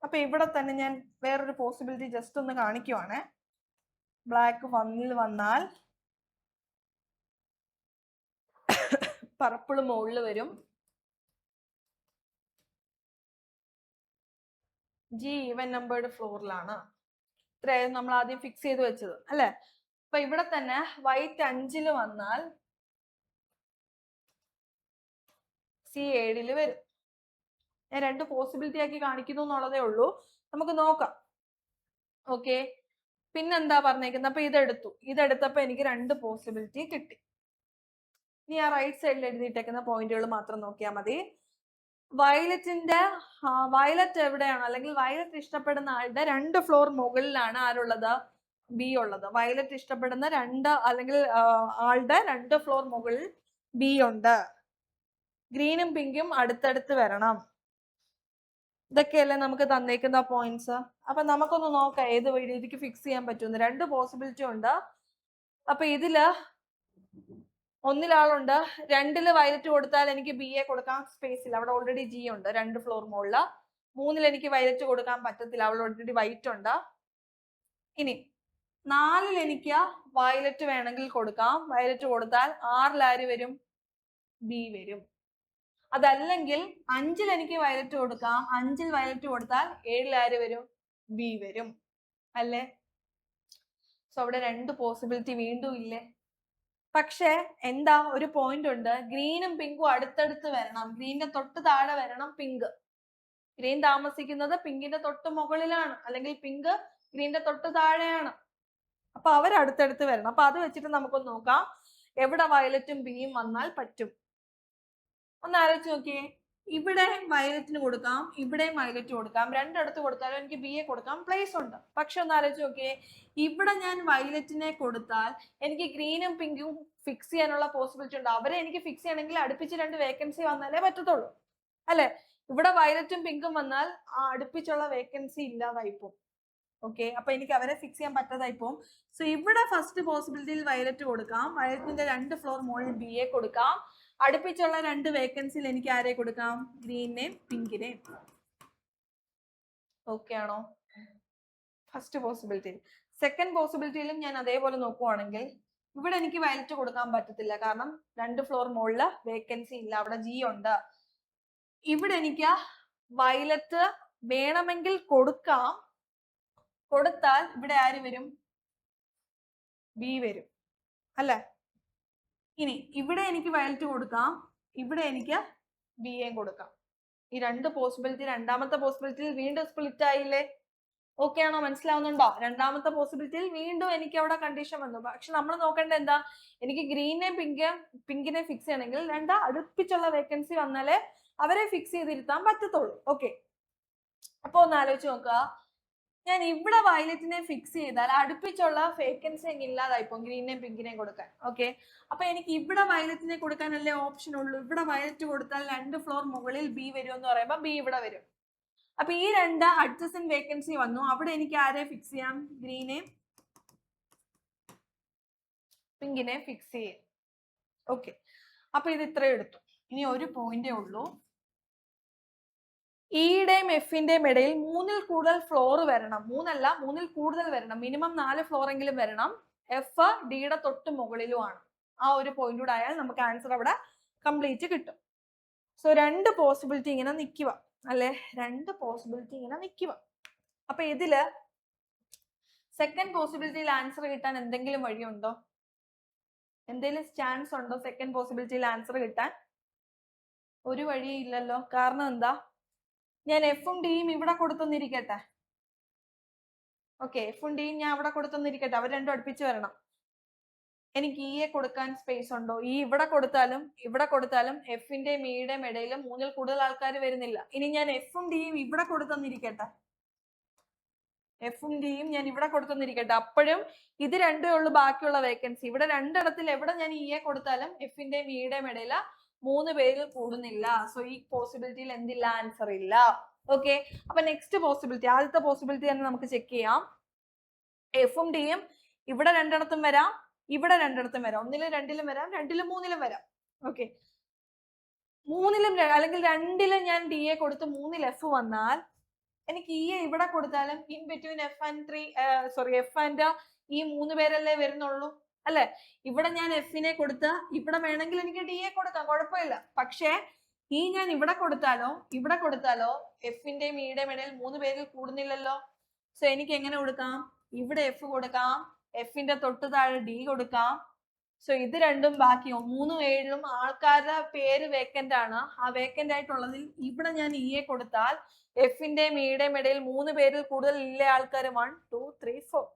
അപ്പൊ ഇവിടെ തന്നെ ഞാൻ വേറൊരു പോസിബിലിറ്റി ജസ്റ്റ് ഒന്ന് കാണിക്കുവാണ്. ബ്ലാക്ക് 1 വന്നാൽ പർപ്പിൾ മുകളിൽ വരും, ജി ഈവൻ നമ്പേർഡ് ഫ്ലോറിലാണ്. ഇത്രയായിരുന്നു നമ്മൾ ആദ്യം ഫിക്സ് ചെയ്ത് വെച്ചത് അല്ലെ? അപ്പൊ ഇവിടെ തന്നെ വൈറ്റ് 5 വന്നാൽ സി 7 വരും. ഞാൻ 2 പോസിബിലിറ്റി ആക്കി കാണിക്കുന്നു എന്നുള്ളതേ ഉള്ളൂ, നമുക്ക് നോക്കാം. ഓക്കെ, പിന്നെന്താ പറഞ്ഞേക്കുന്നത്? അപ്പൊ ഇതെടുത്തപ്പോ എനിക്ക് 2 പോസിബിലിറ്റി കിട്ടി. ഇനി ആ റൈറ്റ് സൈഡിൽ എഴുതിയിട്ടേക്കുന്ന പോയിന്റുകൾ മാത്രം നോക്കിയാൽ മതി. വയലറ്റ് എവിടെയാണ്, അല്ലെങ്കിൽ വയലറ്റ് ഇഷ്ടപ്പെടുന്ന ആളുടെ 2 ഫ്ലോർ മുകളിലാണ് ആരുള്ളത്? ബി ഉള്ളത്. വയലറ്റ് ഇഷ്ടപ്പെടുന്ന അല്ലെങ്കിൽ ആളുടെ 2 ഫ്ലോർ മുകളിൽ ബി ഉണ്ട്. ഗ്രീനും പിങ്കും അടുത്തടുത്ത് വരണം. ഇതൊക്കെയല്ലേ നമുക്ക് തന്നേക്കുന്ന പോയിന്റ്സ്. അപ്പൊ നമുക്കൊന്ന് നോക്കാം ഏത് രീതിക്ക് ഫിക്സ് ചെയ്യാൻ പറ്റുമെന്ന്. 2 പോസിബിലിറ്റി ഉണ്ട്. അപ്പൊ ഇതില് 1 ആളുണ്ട്, 2 വയലറ്റ് കൊടുത്താൽ എനിക്ക് ബി എ കൊടുക്കാൻ സ്പേസ് ഇല്ല, അവിടെ ഓൾറെഡി ജി ഉണ്ട് 2 ഫ്ലോർ മുകളില്. 3 എനിക്ക് വയലറ്റ് കൊടുക്കാൻ പറ്റത്തില്ല, അവിടെ ഓൾറെഡി വൈറ്റ് ഉണ്ട്. ഇനി 4 എനിക്ക് വയലറ്റ് വേണമെങ്കിൽ കൊടുക്കാം. വയലറ്റ് കൊടുത്താൽ 6 ആര് വരും? ബി വരും. അതല്ലെങ്കിൽ 5 എനിക്ക് വയലറ്റ് കൊടുക്കാം. 5 വയലറ്റ് കൊടുത്താൽ 7 ആര് വരും? ബി വരും അല്ലേ? സോ അവിടെ 2 പോസിബിലിറ്റി വീണ്ടും ഇല്ലേ? പക്ഷെ എന്താ, ഒരു പോയിന്റ് ഉണ്ട്, ഗ്രീനും പിങ്കും അടുത്തടുത്ത് വരണം. ഗ്രീനിന്റെ തൊട്ട് താഴെ വരണം പിങ്ക്. ഗ്രീൻ താമസിക്കുന്നത് പിങ്കിന്റെ തൊട്ട് മുകളിലാണ്, അല്ലെങ്കിൽ പിങ്ക് ഗ്രീനിന്റെ തൊട്ട് താഴെയാണ്. അപ്പൊ അവർ അടുത്തടുത്ത് വരണം. അപ്പൊ അത് വെച്ചിട്ട് നമുക്കൊന്ന് നോക്കാം എവിടെ വയലറ്റും ബിയും വന്നാൽ പറ്റും. ഒന്ന് ആലോചിച്ച് നോക്കിയേ. ഇവിടെ വയലറ്റിന് കൊടുക്കാം, ഇവിടെയും വയലറ്റ് കൊടുക്കാം. 2 അടുത്ത് കൊടുത്താലും എനിക്ക് ബി എ കൊടുക്കാം, പ്ലേസ് ഉണ്ട്. പക്ഷെ ഒന്ന് ആലോചിച്ച് നോക്കിയേ, ഇവിടെ ഞാൻ വയലറ്റിനെ കൊടുത്താൽ എനിക്ക് ഗ്രീനും പിങ്കും ഫിക്സ് ചെയ്യാനുള്ള പോസിബിലിറ്റി ഉണ്ട്. അവരെ എനിക്ക് ഫിക്സ് ചെയ്യണമെങ്കിൽ അടുപ്പിച്ച് 2 വേക്കൻസി വന്നാലേ പറ്റത്തുള്ളൂ അല്ലെ? ഇവിടെ വയലറ്റും പിങ്കും വന്നാൽ ആ അടുപ്പിച്ചുള്ള വേക്കൻസി ഇല്ലാതായി പോകും. ഓക്കെ, അപ്പൊ എനിക്ക് അവരെ ഫിക്സ് ചെയ്യാൻ പറ്റാതായി പോകും. സോ ഇവിടെ ഫസ്റ്റ് പോസിബിലിറ്റിയിൽ വയലറ്റ് കൊടുക്കാം, വയലറ്റിന്റെ 2 ഫ്ലോർ മുകളിൽ ബി എ കൊടുക്കാം. അടുപ്പിച്ചുള്ള 2 വേക്കൻസിയിൽ എനിക്ക് ആരെ കൊടുക്കാം? ഗ്രീനെയും പിങ്കിനെയും. ഓക്കെ ആണോ? First possibility. സെക്കൻഡ് പോസിബിലിറ്റിയിലും ഞാൻ അതേപോലെ നോക്കുവാണെങ്കിൽ ഇവിടെ എനിക്ക് വയലറ്റ് കൊടുക്കാൻ പറ്റത്തില്ല, കാരണം 2 ഫ്ലോർ മുകളിൽ വേക്കൻസി ഇല്ല, അവിടെ ജി ഉണ്ട്. ഇവിടെ എനിക്ക് വയലറ്റ് വേണമെങ്കിൽ കൊടുക്കാം, കൊടുത്താൽ ഇവിടെ ആര് വരും? ബി വരും അല്ലെ? ഇനി ഇവിടെ എനിക്ക് വയലറ്റ് കൊടുക്കാം, ഇവിടെ എനിക്ക് ബി എ കൊടുക്കാം. ഈ 2 പോസിബിലിറ്റി രണ്ടാമത്തെ പോസിബിലിറ്റിയിൽ വീണ്ടും സ്പ്ലിറ്റ് ആയില്ലേ? ഓക്കെ ആണോ? മനസ്സിലാവുന്നുണ്ടോ? രണ്ടാമത്തെ പോസിബിലിറ്റിയിൽ വീണ്ടും എനിക്ക് അവിടെ കണ്ടീഷൻ വന്നു. പക്ഷെ നമ്മൾ നോക്കേണ്ടത് എന്താ? എനിക്ക് ഗ്രീനെയും പിങ്കിനെ ഫിക്സ് ചെയ്യണമെങ്കിൽ രണ്ട് അടുപ്പിച്ചുള്ള വേക്കൻസി വന്നാലേ അവരെ ഫിക്സ് ചെയ്തിരുത്താൻ പറ്റത്തുള്ളൂ. ഓക്കെ, അപ്പൊ ഒന്ന് ആലോചിച്ച് നോക്കുക. ഞാൻ ഇവിടെ വയലറ്റിനെ ഫിക്സ് ചെയ്താൽ അടുപ്പിച്ചുള്ള വേക്കൻസി അങ്ങ് ഇല്ലാതായിപ്പോ ഗ്രീനെയും പിങ്കിനെയും കൊടുക്കാൻ. ഓക്കെ, അപ്പൊ എനിക്ക് ഇവിടെ വയലറ്റിനെ കൊടുക്കാനല്ലേ ഓപ്ഷൻ ഉള്ളൂ. ഇവിടെ വയലറ്റ് കൊടുത്താൽ 2 ഫ്ലോർ മുകളിൽ ബി വരും എന്ന് പറയുമ്പോൾ ബി ഇവിടെ വരും. അപ്പൊ ഈ രണ്ട് അഡ്ജസന്റ് വേക്കൻസി വന്നു. അവിടെ എനിക്ക് ആരെ ഫിക്സ് ചെയ്യാം? ഗ്രീനെ പിങ്കിനെ ഫിക്സ് ചെയ്യാം. ഓക്കെ, അപ്പൊ ഇത് ഇത്രയും എടുത്തു. ഇനി ഒരു പോയിന്റേ ഉള്ളൂ. ഇയുടെയും എഫിന്റെയും ഇടയിൽ 3ൽ കൂടുതൽ ഫ്ലോർ വരണം. 3 അല്ല, 3ൽ കൂടുതൽ വരണം. മിനിമം 4 ഫ്ലോർ എങ്കിലും വരണം. എഫ് ഡിയുടെ തൊട്ട് മുകളിലുമാണ്. ആ ഒരു പോയിന്റ് കൂടെ ആയാൽ നമുക്ക് ആൻസർ അവിടെ കംപ്ലീറ്റ് കിട്ടും. സോ 2 പോസിബിലിറ്റി ഇങ്ങനെ നിൽക്കുക അല്ലെ? 2 പോസിബിലിറ്റി ഇങ്ങനെ നിൽക്കുക. അപ്പൊ ഇതില് സെക്കൻഡ് പോസിബിലിറ്റിയിൽ ആൻസർ കിട്ടാൻ എന്തെങ്കിലും വഴിയുണ്ടോ? എന്തെങ്കിലും ചാൻസ് ഉണ്ടോ സെക്കൻഡ് പോസിബിലിറ്റിയിൽ ആൻസർ കിട്ടാൻ? ഒരു വഴിയില്ലല്ലോ. കാരണം എന്താ? ഞാൻ എഫും ഡിയും ഇവിടെ കൊടുത്തൊന്നിരിക്കട്ടെ. ഓക്കെ, എഫും ഡിയും ഞാൻ അവിടെ കൊടുത്തൊന്നിരിക്കട്ടെ. അവർ രണ്ടും അടുപ്പിച്ച് വരണം. എനിക്ക് ഇയെ കൊടുക്കാൻ സ്പേസ് ഉണ്ടോ? ഈ ഇവിടെ കൊടുത്താലും എഫിന്റെയും ഇയുടെയും ഇടയിൽ 3ൽ കൂടുതൽ ആൾക്കാർ വരുന്നില്ല. ഇനി ഞാൻ എഫും ഡിയും ഇവിടെ കൊടുത്തൊന്നിരിക്കട്ടെ. എഫും ഡിയും ഞാൻ ഇവിടെ കൊടുത്തൊന്നിരിക്കട്ടെ. അപ്പോഴും ഇത് രണ്ടേ ഉള്ളൂ ബാക്കിയുള്ള വേക്കൻസി. ഇവിടെ രണ്ടിടത്തിൽ എവിടെ ഞാൻ ഇയെ കൊടുത്താലും എഫിന്റെയും ഇയുടെയും ഇടയിൽ 3 പേരിൽ കൂടുന്നില്ല. സോ ഈ പോസിബിലിറ്റിയിൽ എന്തില്ല? ആൻസർ ഇല്ല. ഓക്കെ, അപ്പൊ നെക്സ്റ്റ് പോസിബിലിറ്റി, ആദ്യത്തെ പോസിബിലിറ്റി തന്നെ നമുക്ക് ചെക്ക് ചെയ്യാം. എഫും ഡിയും ഇവിടെ രണ്ടിടത്തും വരാം, ഇവിടെ രണ്ടിടത്തും വരാം. 1ലും 2ലും വരാം, 2ലും 3ലും വരാം. ഓക്കെ, 3ലും അല്ലെങ്കിൽ 2ലും ഞാൻ ഡിയെ കൊടുത്ത് 3ൽ എഫ് വന്നാൽ എനിക്ക് ഇയെ ഇവിടെ കൊടുത്താലും ഇൻ ബിറ്റ്വീൻ എഫ് ആൻഡ് ഈ 3 പേരല്ലേ വരുന്നുള്ളൂ അല്ലെ? ഇവിടെ ഞാൻ എഫിനെ കൊടുത്ത് ഇവിടെ വേണമെങ്കിൽ എനിക്ക് ഡിയെ കൊടുക്കാം, കുഴപ്പമില്ല. പക്ഷേ ഈ ഞാൻ ഇവിടെ കൊടുത്താലോ എഫിന്റെയും ഇയുടെയും ഇടയിൽ 3 പേരിൽ കൂടുന്നില്ലല്ലോ. സോ എനിക്ക് എങ്ങനെ കൊടുക്കാം? ഇവിടെ എഫ് കൊടുക്കാം, എഫിന്റെ തൊട്ട് താഴെ ഡി കൊടുക്കാം. സോ ഇത് രണ്ടും ബാക്കി 3 7 ആൾക്കാരുടെ പേര് വേക്കന്റ് ആണ്. ആ വേക്കന്റ് ആയിട്ടുള്ളതിൽ ഇവിടെ ഞാൻ ഇയെ കൊടുത്താൽ എഫിന്റെയും ഇയുടെയും ഇടയിൽ 3 പേരിൽ കൂടുതൽ ഇല്ല ആൾക്കാർ 1 2 3 4.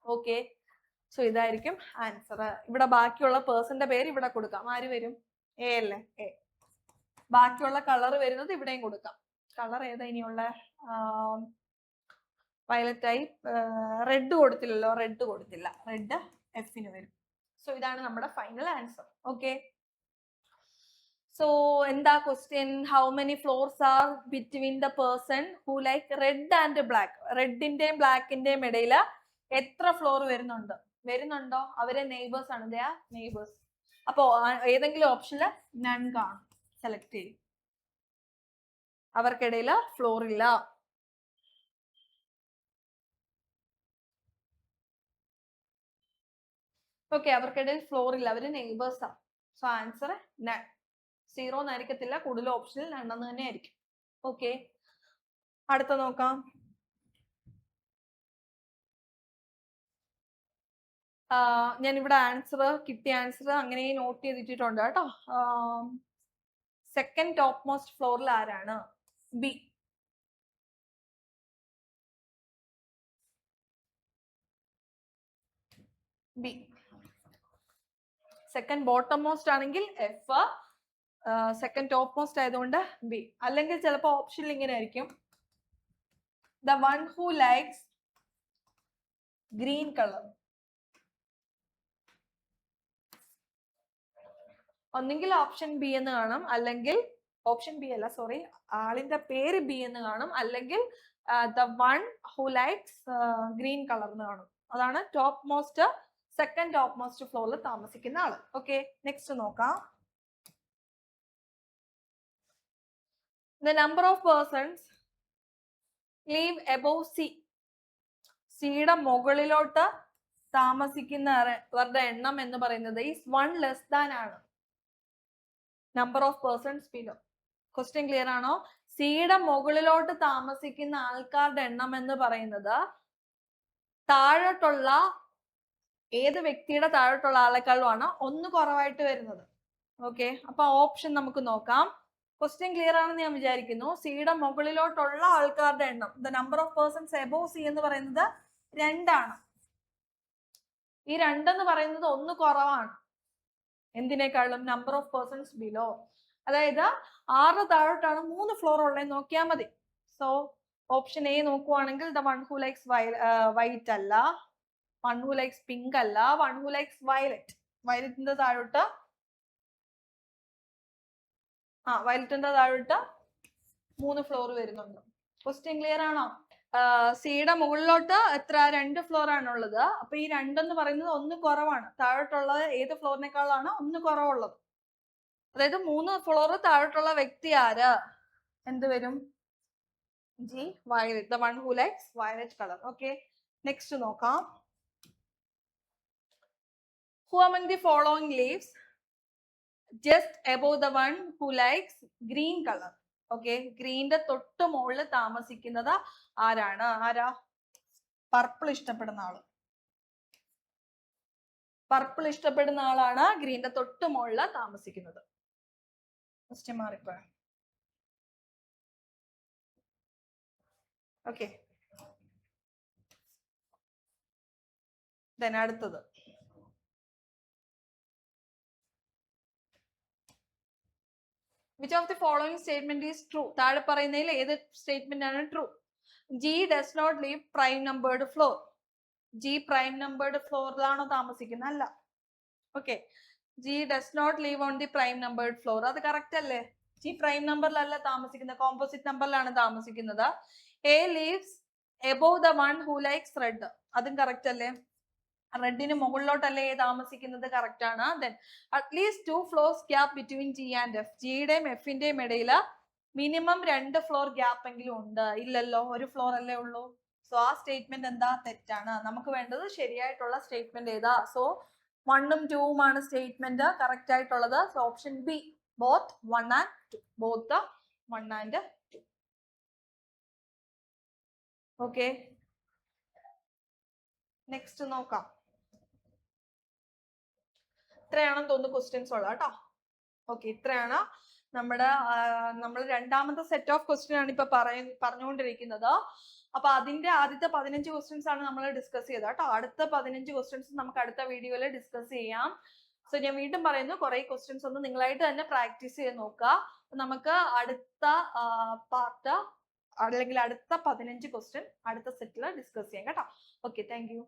ഓക്കെ, സോ ഇതായിരിക്കും ആൻസർ. ഇവിടെ ബാക്കിയുള്ള പേഴ്സന്റെ പേര് ഇവിടെ കൊടുക്കാം. ആര് വരും? എ അല്ലേ? എ. ബാക്കിയുള്ള കളർ വരുന്നത് ഇവിടെയും കൊടുക്കാം. കളർ ഏതാ ഇനിയുള്ള? വയലറ്റ് ആയി. റെഡ് കൊടുത്തില്ലല്ലോ, റെഡ് കൊടുത്തില്ല. റെഡ് എഫിന് വരും. സോ ഇതാണ് നമ്മുടെ ഫൈനൽ ആൻസർ. ഓക്കെ, സോ എന്താ question? How many floors are between the person who like red and black? റെഡിന്റെയും ബ്ലാക്കിന്റെയും ഇടയിൽ എത്ര ഫ്ലോർ വരുന്നുണ്ടോ? അവരെ നെയ്ബേഴ്സ് ആണ്. They are neighbours. അപ്പോ ഏതെങ്കിലും ഓപ്ഷനിൽ നൺ കാണും. സെലക്ട് ചെയ്യും. അവർക്കിടയിൽ ഫ്ലോർ ഇല്ല. ഓക്കെ, അവർക്കിടയിൽ ഫ്ലോർ ഇല്ല, അവര് നെയ്ബേഴ്സ് ആണ്. So answer none. 0 എന്നായിരിക്കത്തില്ല, കൂടുതൽ ഓപ്ഷനിൽ നണ്ണെന്ന് തന്നെ ആയിരിക്കും. ഓക്കെ, അടുത്ത നോക്കാം. ഞാൻ ഇവിടെ കിട്ടിയ ആൻസർ അങ്ങനെ നോട്ട് ചെയ്തിട്ടുണ്ട് കേട്ടോ. സെക്കൻഡ് ടോപ്പ് മോസ്റ്റ് ഫ്ലോറിൽ ആരാണ്? B. B. Second bottom most ആണെങ്കിൽ എഫ്, സെക്കൻഡ് ടോപ്പ് മോസ്റ്റ് ആയതുകൊണ്ട് ബി. അല്ലെങ്കിൽ ചിലപ്പോൾ ഓപ്ഷനിൽ ഇങ്ങനെ ആയിരിക്കും, the one who likes green colour. ഒന്നെങ്കിൽ ഓപ്ഷൻ ബി എന്ന് കാണും, അല്ലെങ്കിൽ ഓപ്ഷൻ ബി അല്ല, സോറി, ആളിന്റെ പേര് ബി എന്ന് കാണും, അല്ലെങ്കിൽ the one who likes green colour എന്ന് കാണും. അതാണ് top most, second top most ഫ്ലോറിൽ താമസിക്കുന്ന ആള്. ഓക്കെ, നെക്സ്റ്റ് നോക്കാം. The number of persons live above C. സിയുടെ മുകളിലോട്ട് താമസിക്കുന്നവരുടെ എണ്ണം എന്ന് പറയുന്നത് ഈസ് 1 ലെസ് ദാൻ ആണ് number of persons below. Question clear ആണോ? സിയുടെ മുകളിലോട്ട് താമസിക്കുന്ന ആൾക്കാരുടെ എണ്ണം എന്ന് പറയുന്നത് താഴോട്ടുള്ള ഏത് വ്യക്തിയുടെ താഴോട്ടുള്ള ആളെക്കാളുമാണ് 1 കുറവായിട്ട് വരുന്നത്. ഓക്കെ, അപ്പൊ ഓപ്ഷൻ നമുക്ക് നോക്കാം. ക്വസ്റ്റ്യൻ ക്ലിയർ ആണെന്ന് ഞാൻ വിചാരിക്കുന്നു. സിയുടെ മുകളിലോട്ടുള്ള ആൾക്കാരുടെ എണ്ണം, the number of persons above C എന്ന് പറയുന്നത് 2 ആണ്. ഈ 2 എന്ന് പറയുന്നത് 1 കുറവാണ് എന്തിനേക്കാളും, നമ്പർ ഓഫ് പേഴ്സൺസ് ബിലോ. അതായത് 6 താഴോട്ടാണ് 3 ഫ്ലോർ ഉള്ളത് നോക്കിയാൽ മതി. സോ ഓപ്ഷൻ എ നോക്കുവാണെങ്കിൽ the one who likes white അല്ല, വൺ ഹു ലൈക്സ് പിങ്ക് അല്ല, വൺ ഹു ലൈക്സ് വയലറ്റ്. വയലറ്റിന്റെ താഴോട്ട് വയലറ്റിന്റെ താഴോട്ട് 3 ഫ്ലോർ വരുന്നുണ്ട്. ക്വസ്റ്റ്യൻ ക്ലിയർ ആണോ? സിയുടെ മുകളിലോട്ട് എത്ര, 2 ഫ്ലോർ ആണുള്ളത്. അപ്പൊ ഈ 2 എന്ന് പറയുന്നത് 1 കുറവാണ്. താഴോട്ടുള്ളത് ഏത് ഫ്ലോറിനേക്കാളാണ് 1 കുറവുള്ളത്. അതായത് 3 ഫ്ലോർ താഴോട്ടുള്ള വ്യക്തി ആര്, എന്ത് വരും? G, violet, the one who likes violet colour. Okay, next നോക്കാം. Who among the following lives just above the one who likes green color? Okay, ഗ്രീന്റെ തൊട്ട് മുകളിൽ താമസിക്കുന്നത് ആരാണ്? ആരാ? പർപ്പിൾ ഇഷ്ടപ്പെടുന്ന ആള്. പർപ്പിൾ ഇഷ്ടപ്പെടുന്ന ആളാണ് ഗ്രീന്റെ തൊട്ട് മുകളിൽ താമസിക്കുന്നത്. ക്വസ്റ്റ്യൻ മാറിപ്പോ. ഓക്കെ, then അടുത്തത്. Which of the following statement is true? താഴെ പറയുന്നതിൽ ഏത് സ്റ്റേറ്റ്മെന്റ് ആണ് true? G does not live prime numbered floor. G prime numbered ഫ്ലോറിലാണോ താമസിക്കുന്നത്? അല്ല. Okay, G does not live on the prime numbered floor. അത് correct അല്ലേ? G prime നമ്പറിലല്ല താമസിക്കുന്നത്, composite നമ്പറിലാണ് താമസിക്കുന്നത്. A lives above the one who likes red. അതും correct അല്ലേ? റെഡിന് മുകളിലോട്ടല്ലേ താമസിക്കുന്നത്? കറക്റ്റ് ആണ്. Then at least 2 floors gap between G and F. ജിയുടെയും എഫിന്റെയും ഇടയിൽ മിനിമം 2 ഫ്ലോർ ഗ്യാപ്പ് എങ്കിലും ഉണ്ട്. ഇല്ലല്ലോ, 1 ഫ്ലോർ അല്ലേ ഉള്ളൂ. സോ ആ സ്റ്റേറ്റ്മെന്റ് എന്താ? തെറ്റാണ്. നമുക്ക് വേണ്ടത് ശരിയായിട്ടുള്ള സ്റ്റേറ്റ്മെന്റ് ഏതാ? സോ 1 ഉം 2 ഉം ആണ് സ്റ്റേറ്റ്മെന്റ് കറക്റ്റ് ആയിട്ടുള്ളത്. So option B, both 1 and 2. Both 1 and 2. Okay, next നോക്കാം. ഇത്രയാണെന്ന് തോന്നുന്നു ക്വസ്റ്റ്യൻസ് ഉള്ളത് കേട്ടോ. ഓക്കെ, ഇത്രയാണ് നമ്മൾ രണ്ടാമത്തെ സെറ്റ് ഓഫ് ക്വസ്റ്റ്യൻ ആണ് ഇപ്പൊ പറഞ്ഞുകൊണ്ടിരിക്കുന്നത്. അപ്പൊ അതിന്റെ ആദ്യത്തെ 15 ക്വസ്റ്റ്യൻസ് ആണ് നമ്മൾ ഡിസ്കസ് ചെയ്തത് കേട്ടോ. അടുത്ത 15 ക്വസ്റ്റ്യൻസ് നമുക്ക് അടുത്ത വീഡിയോയിൽ ഡിസ്കസ് ചെയ്യാം. സോ ഞാൻ വീണ്ടും പറയുന്നു, കുറെ ക്വസ്റ്റ്യൻസ് ഒന്ന് നിങ്ങളായിട്ട് തന്നെ പ്രാക്ടീസ് ചെയ്ത് നോക്കുക. നമുക്ക് അടുത്ത പാർട്ട് അല്ലെങ്കിൽ അടുത്ത 15 ക്വസ്റ്റ്യൻ അടുത്ത സെറ്റിൽ ഡിസ്കസ് ചെയ്യാം കേട്ടോ. Okay, thank you.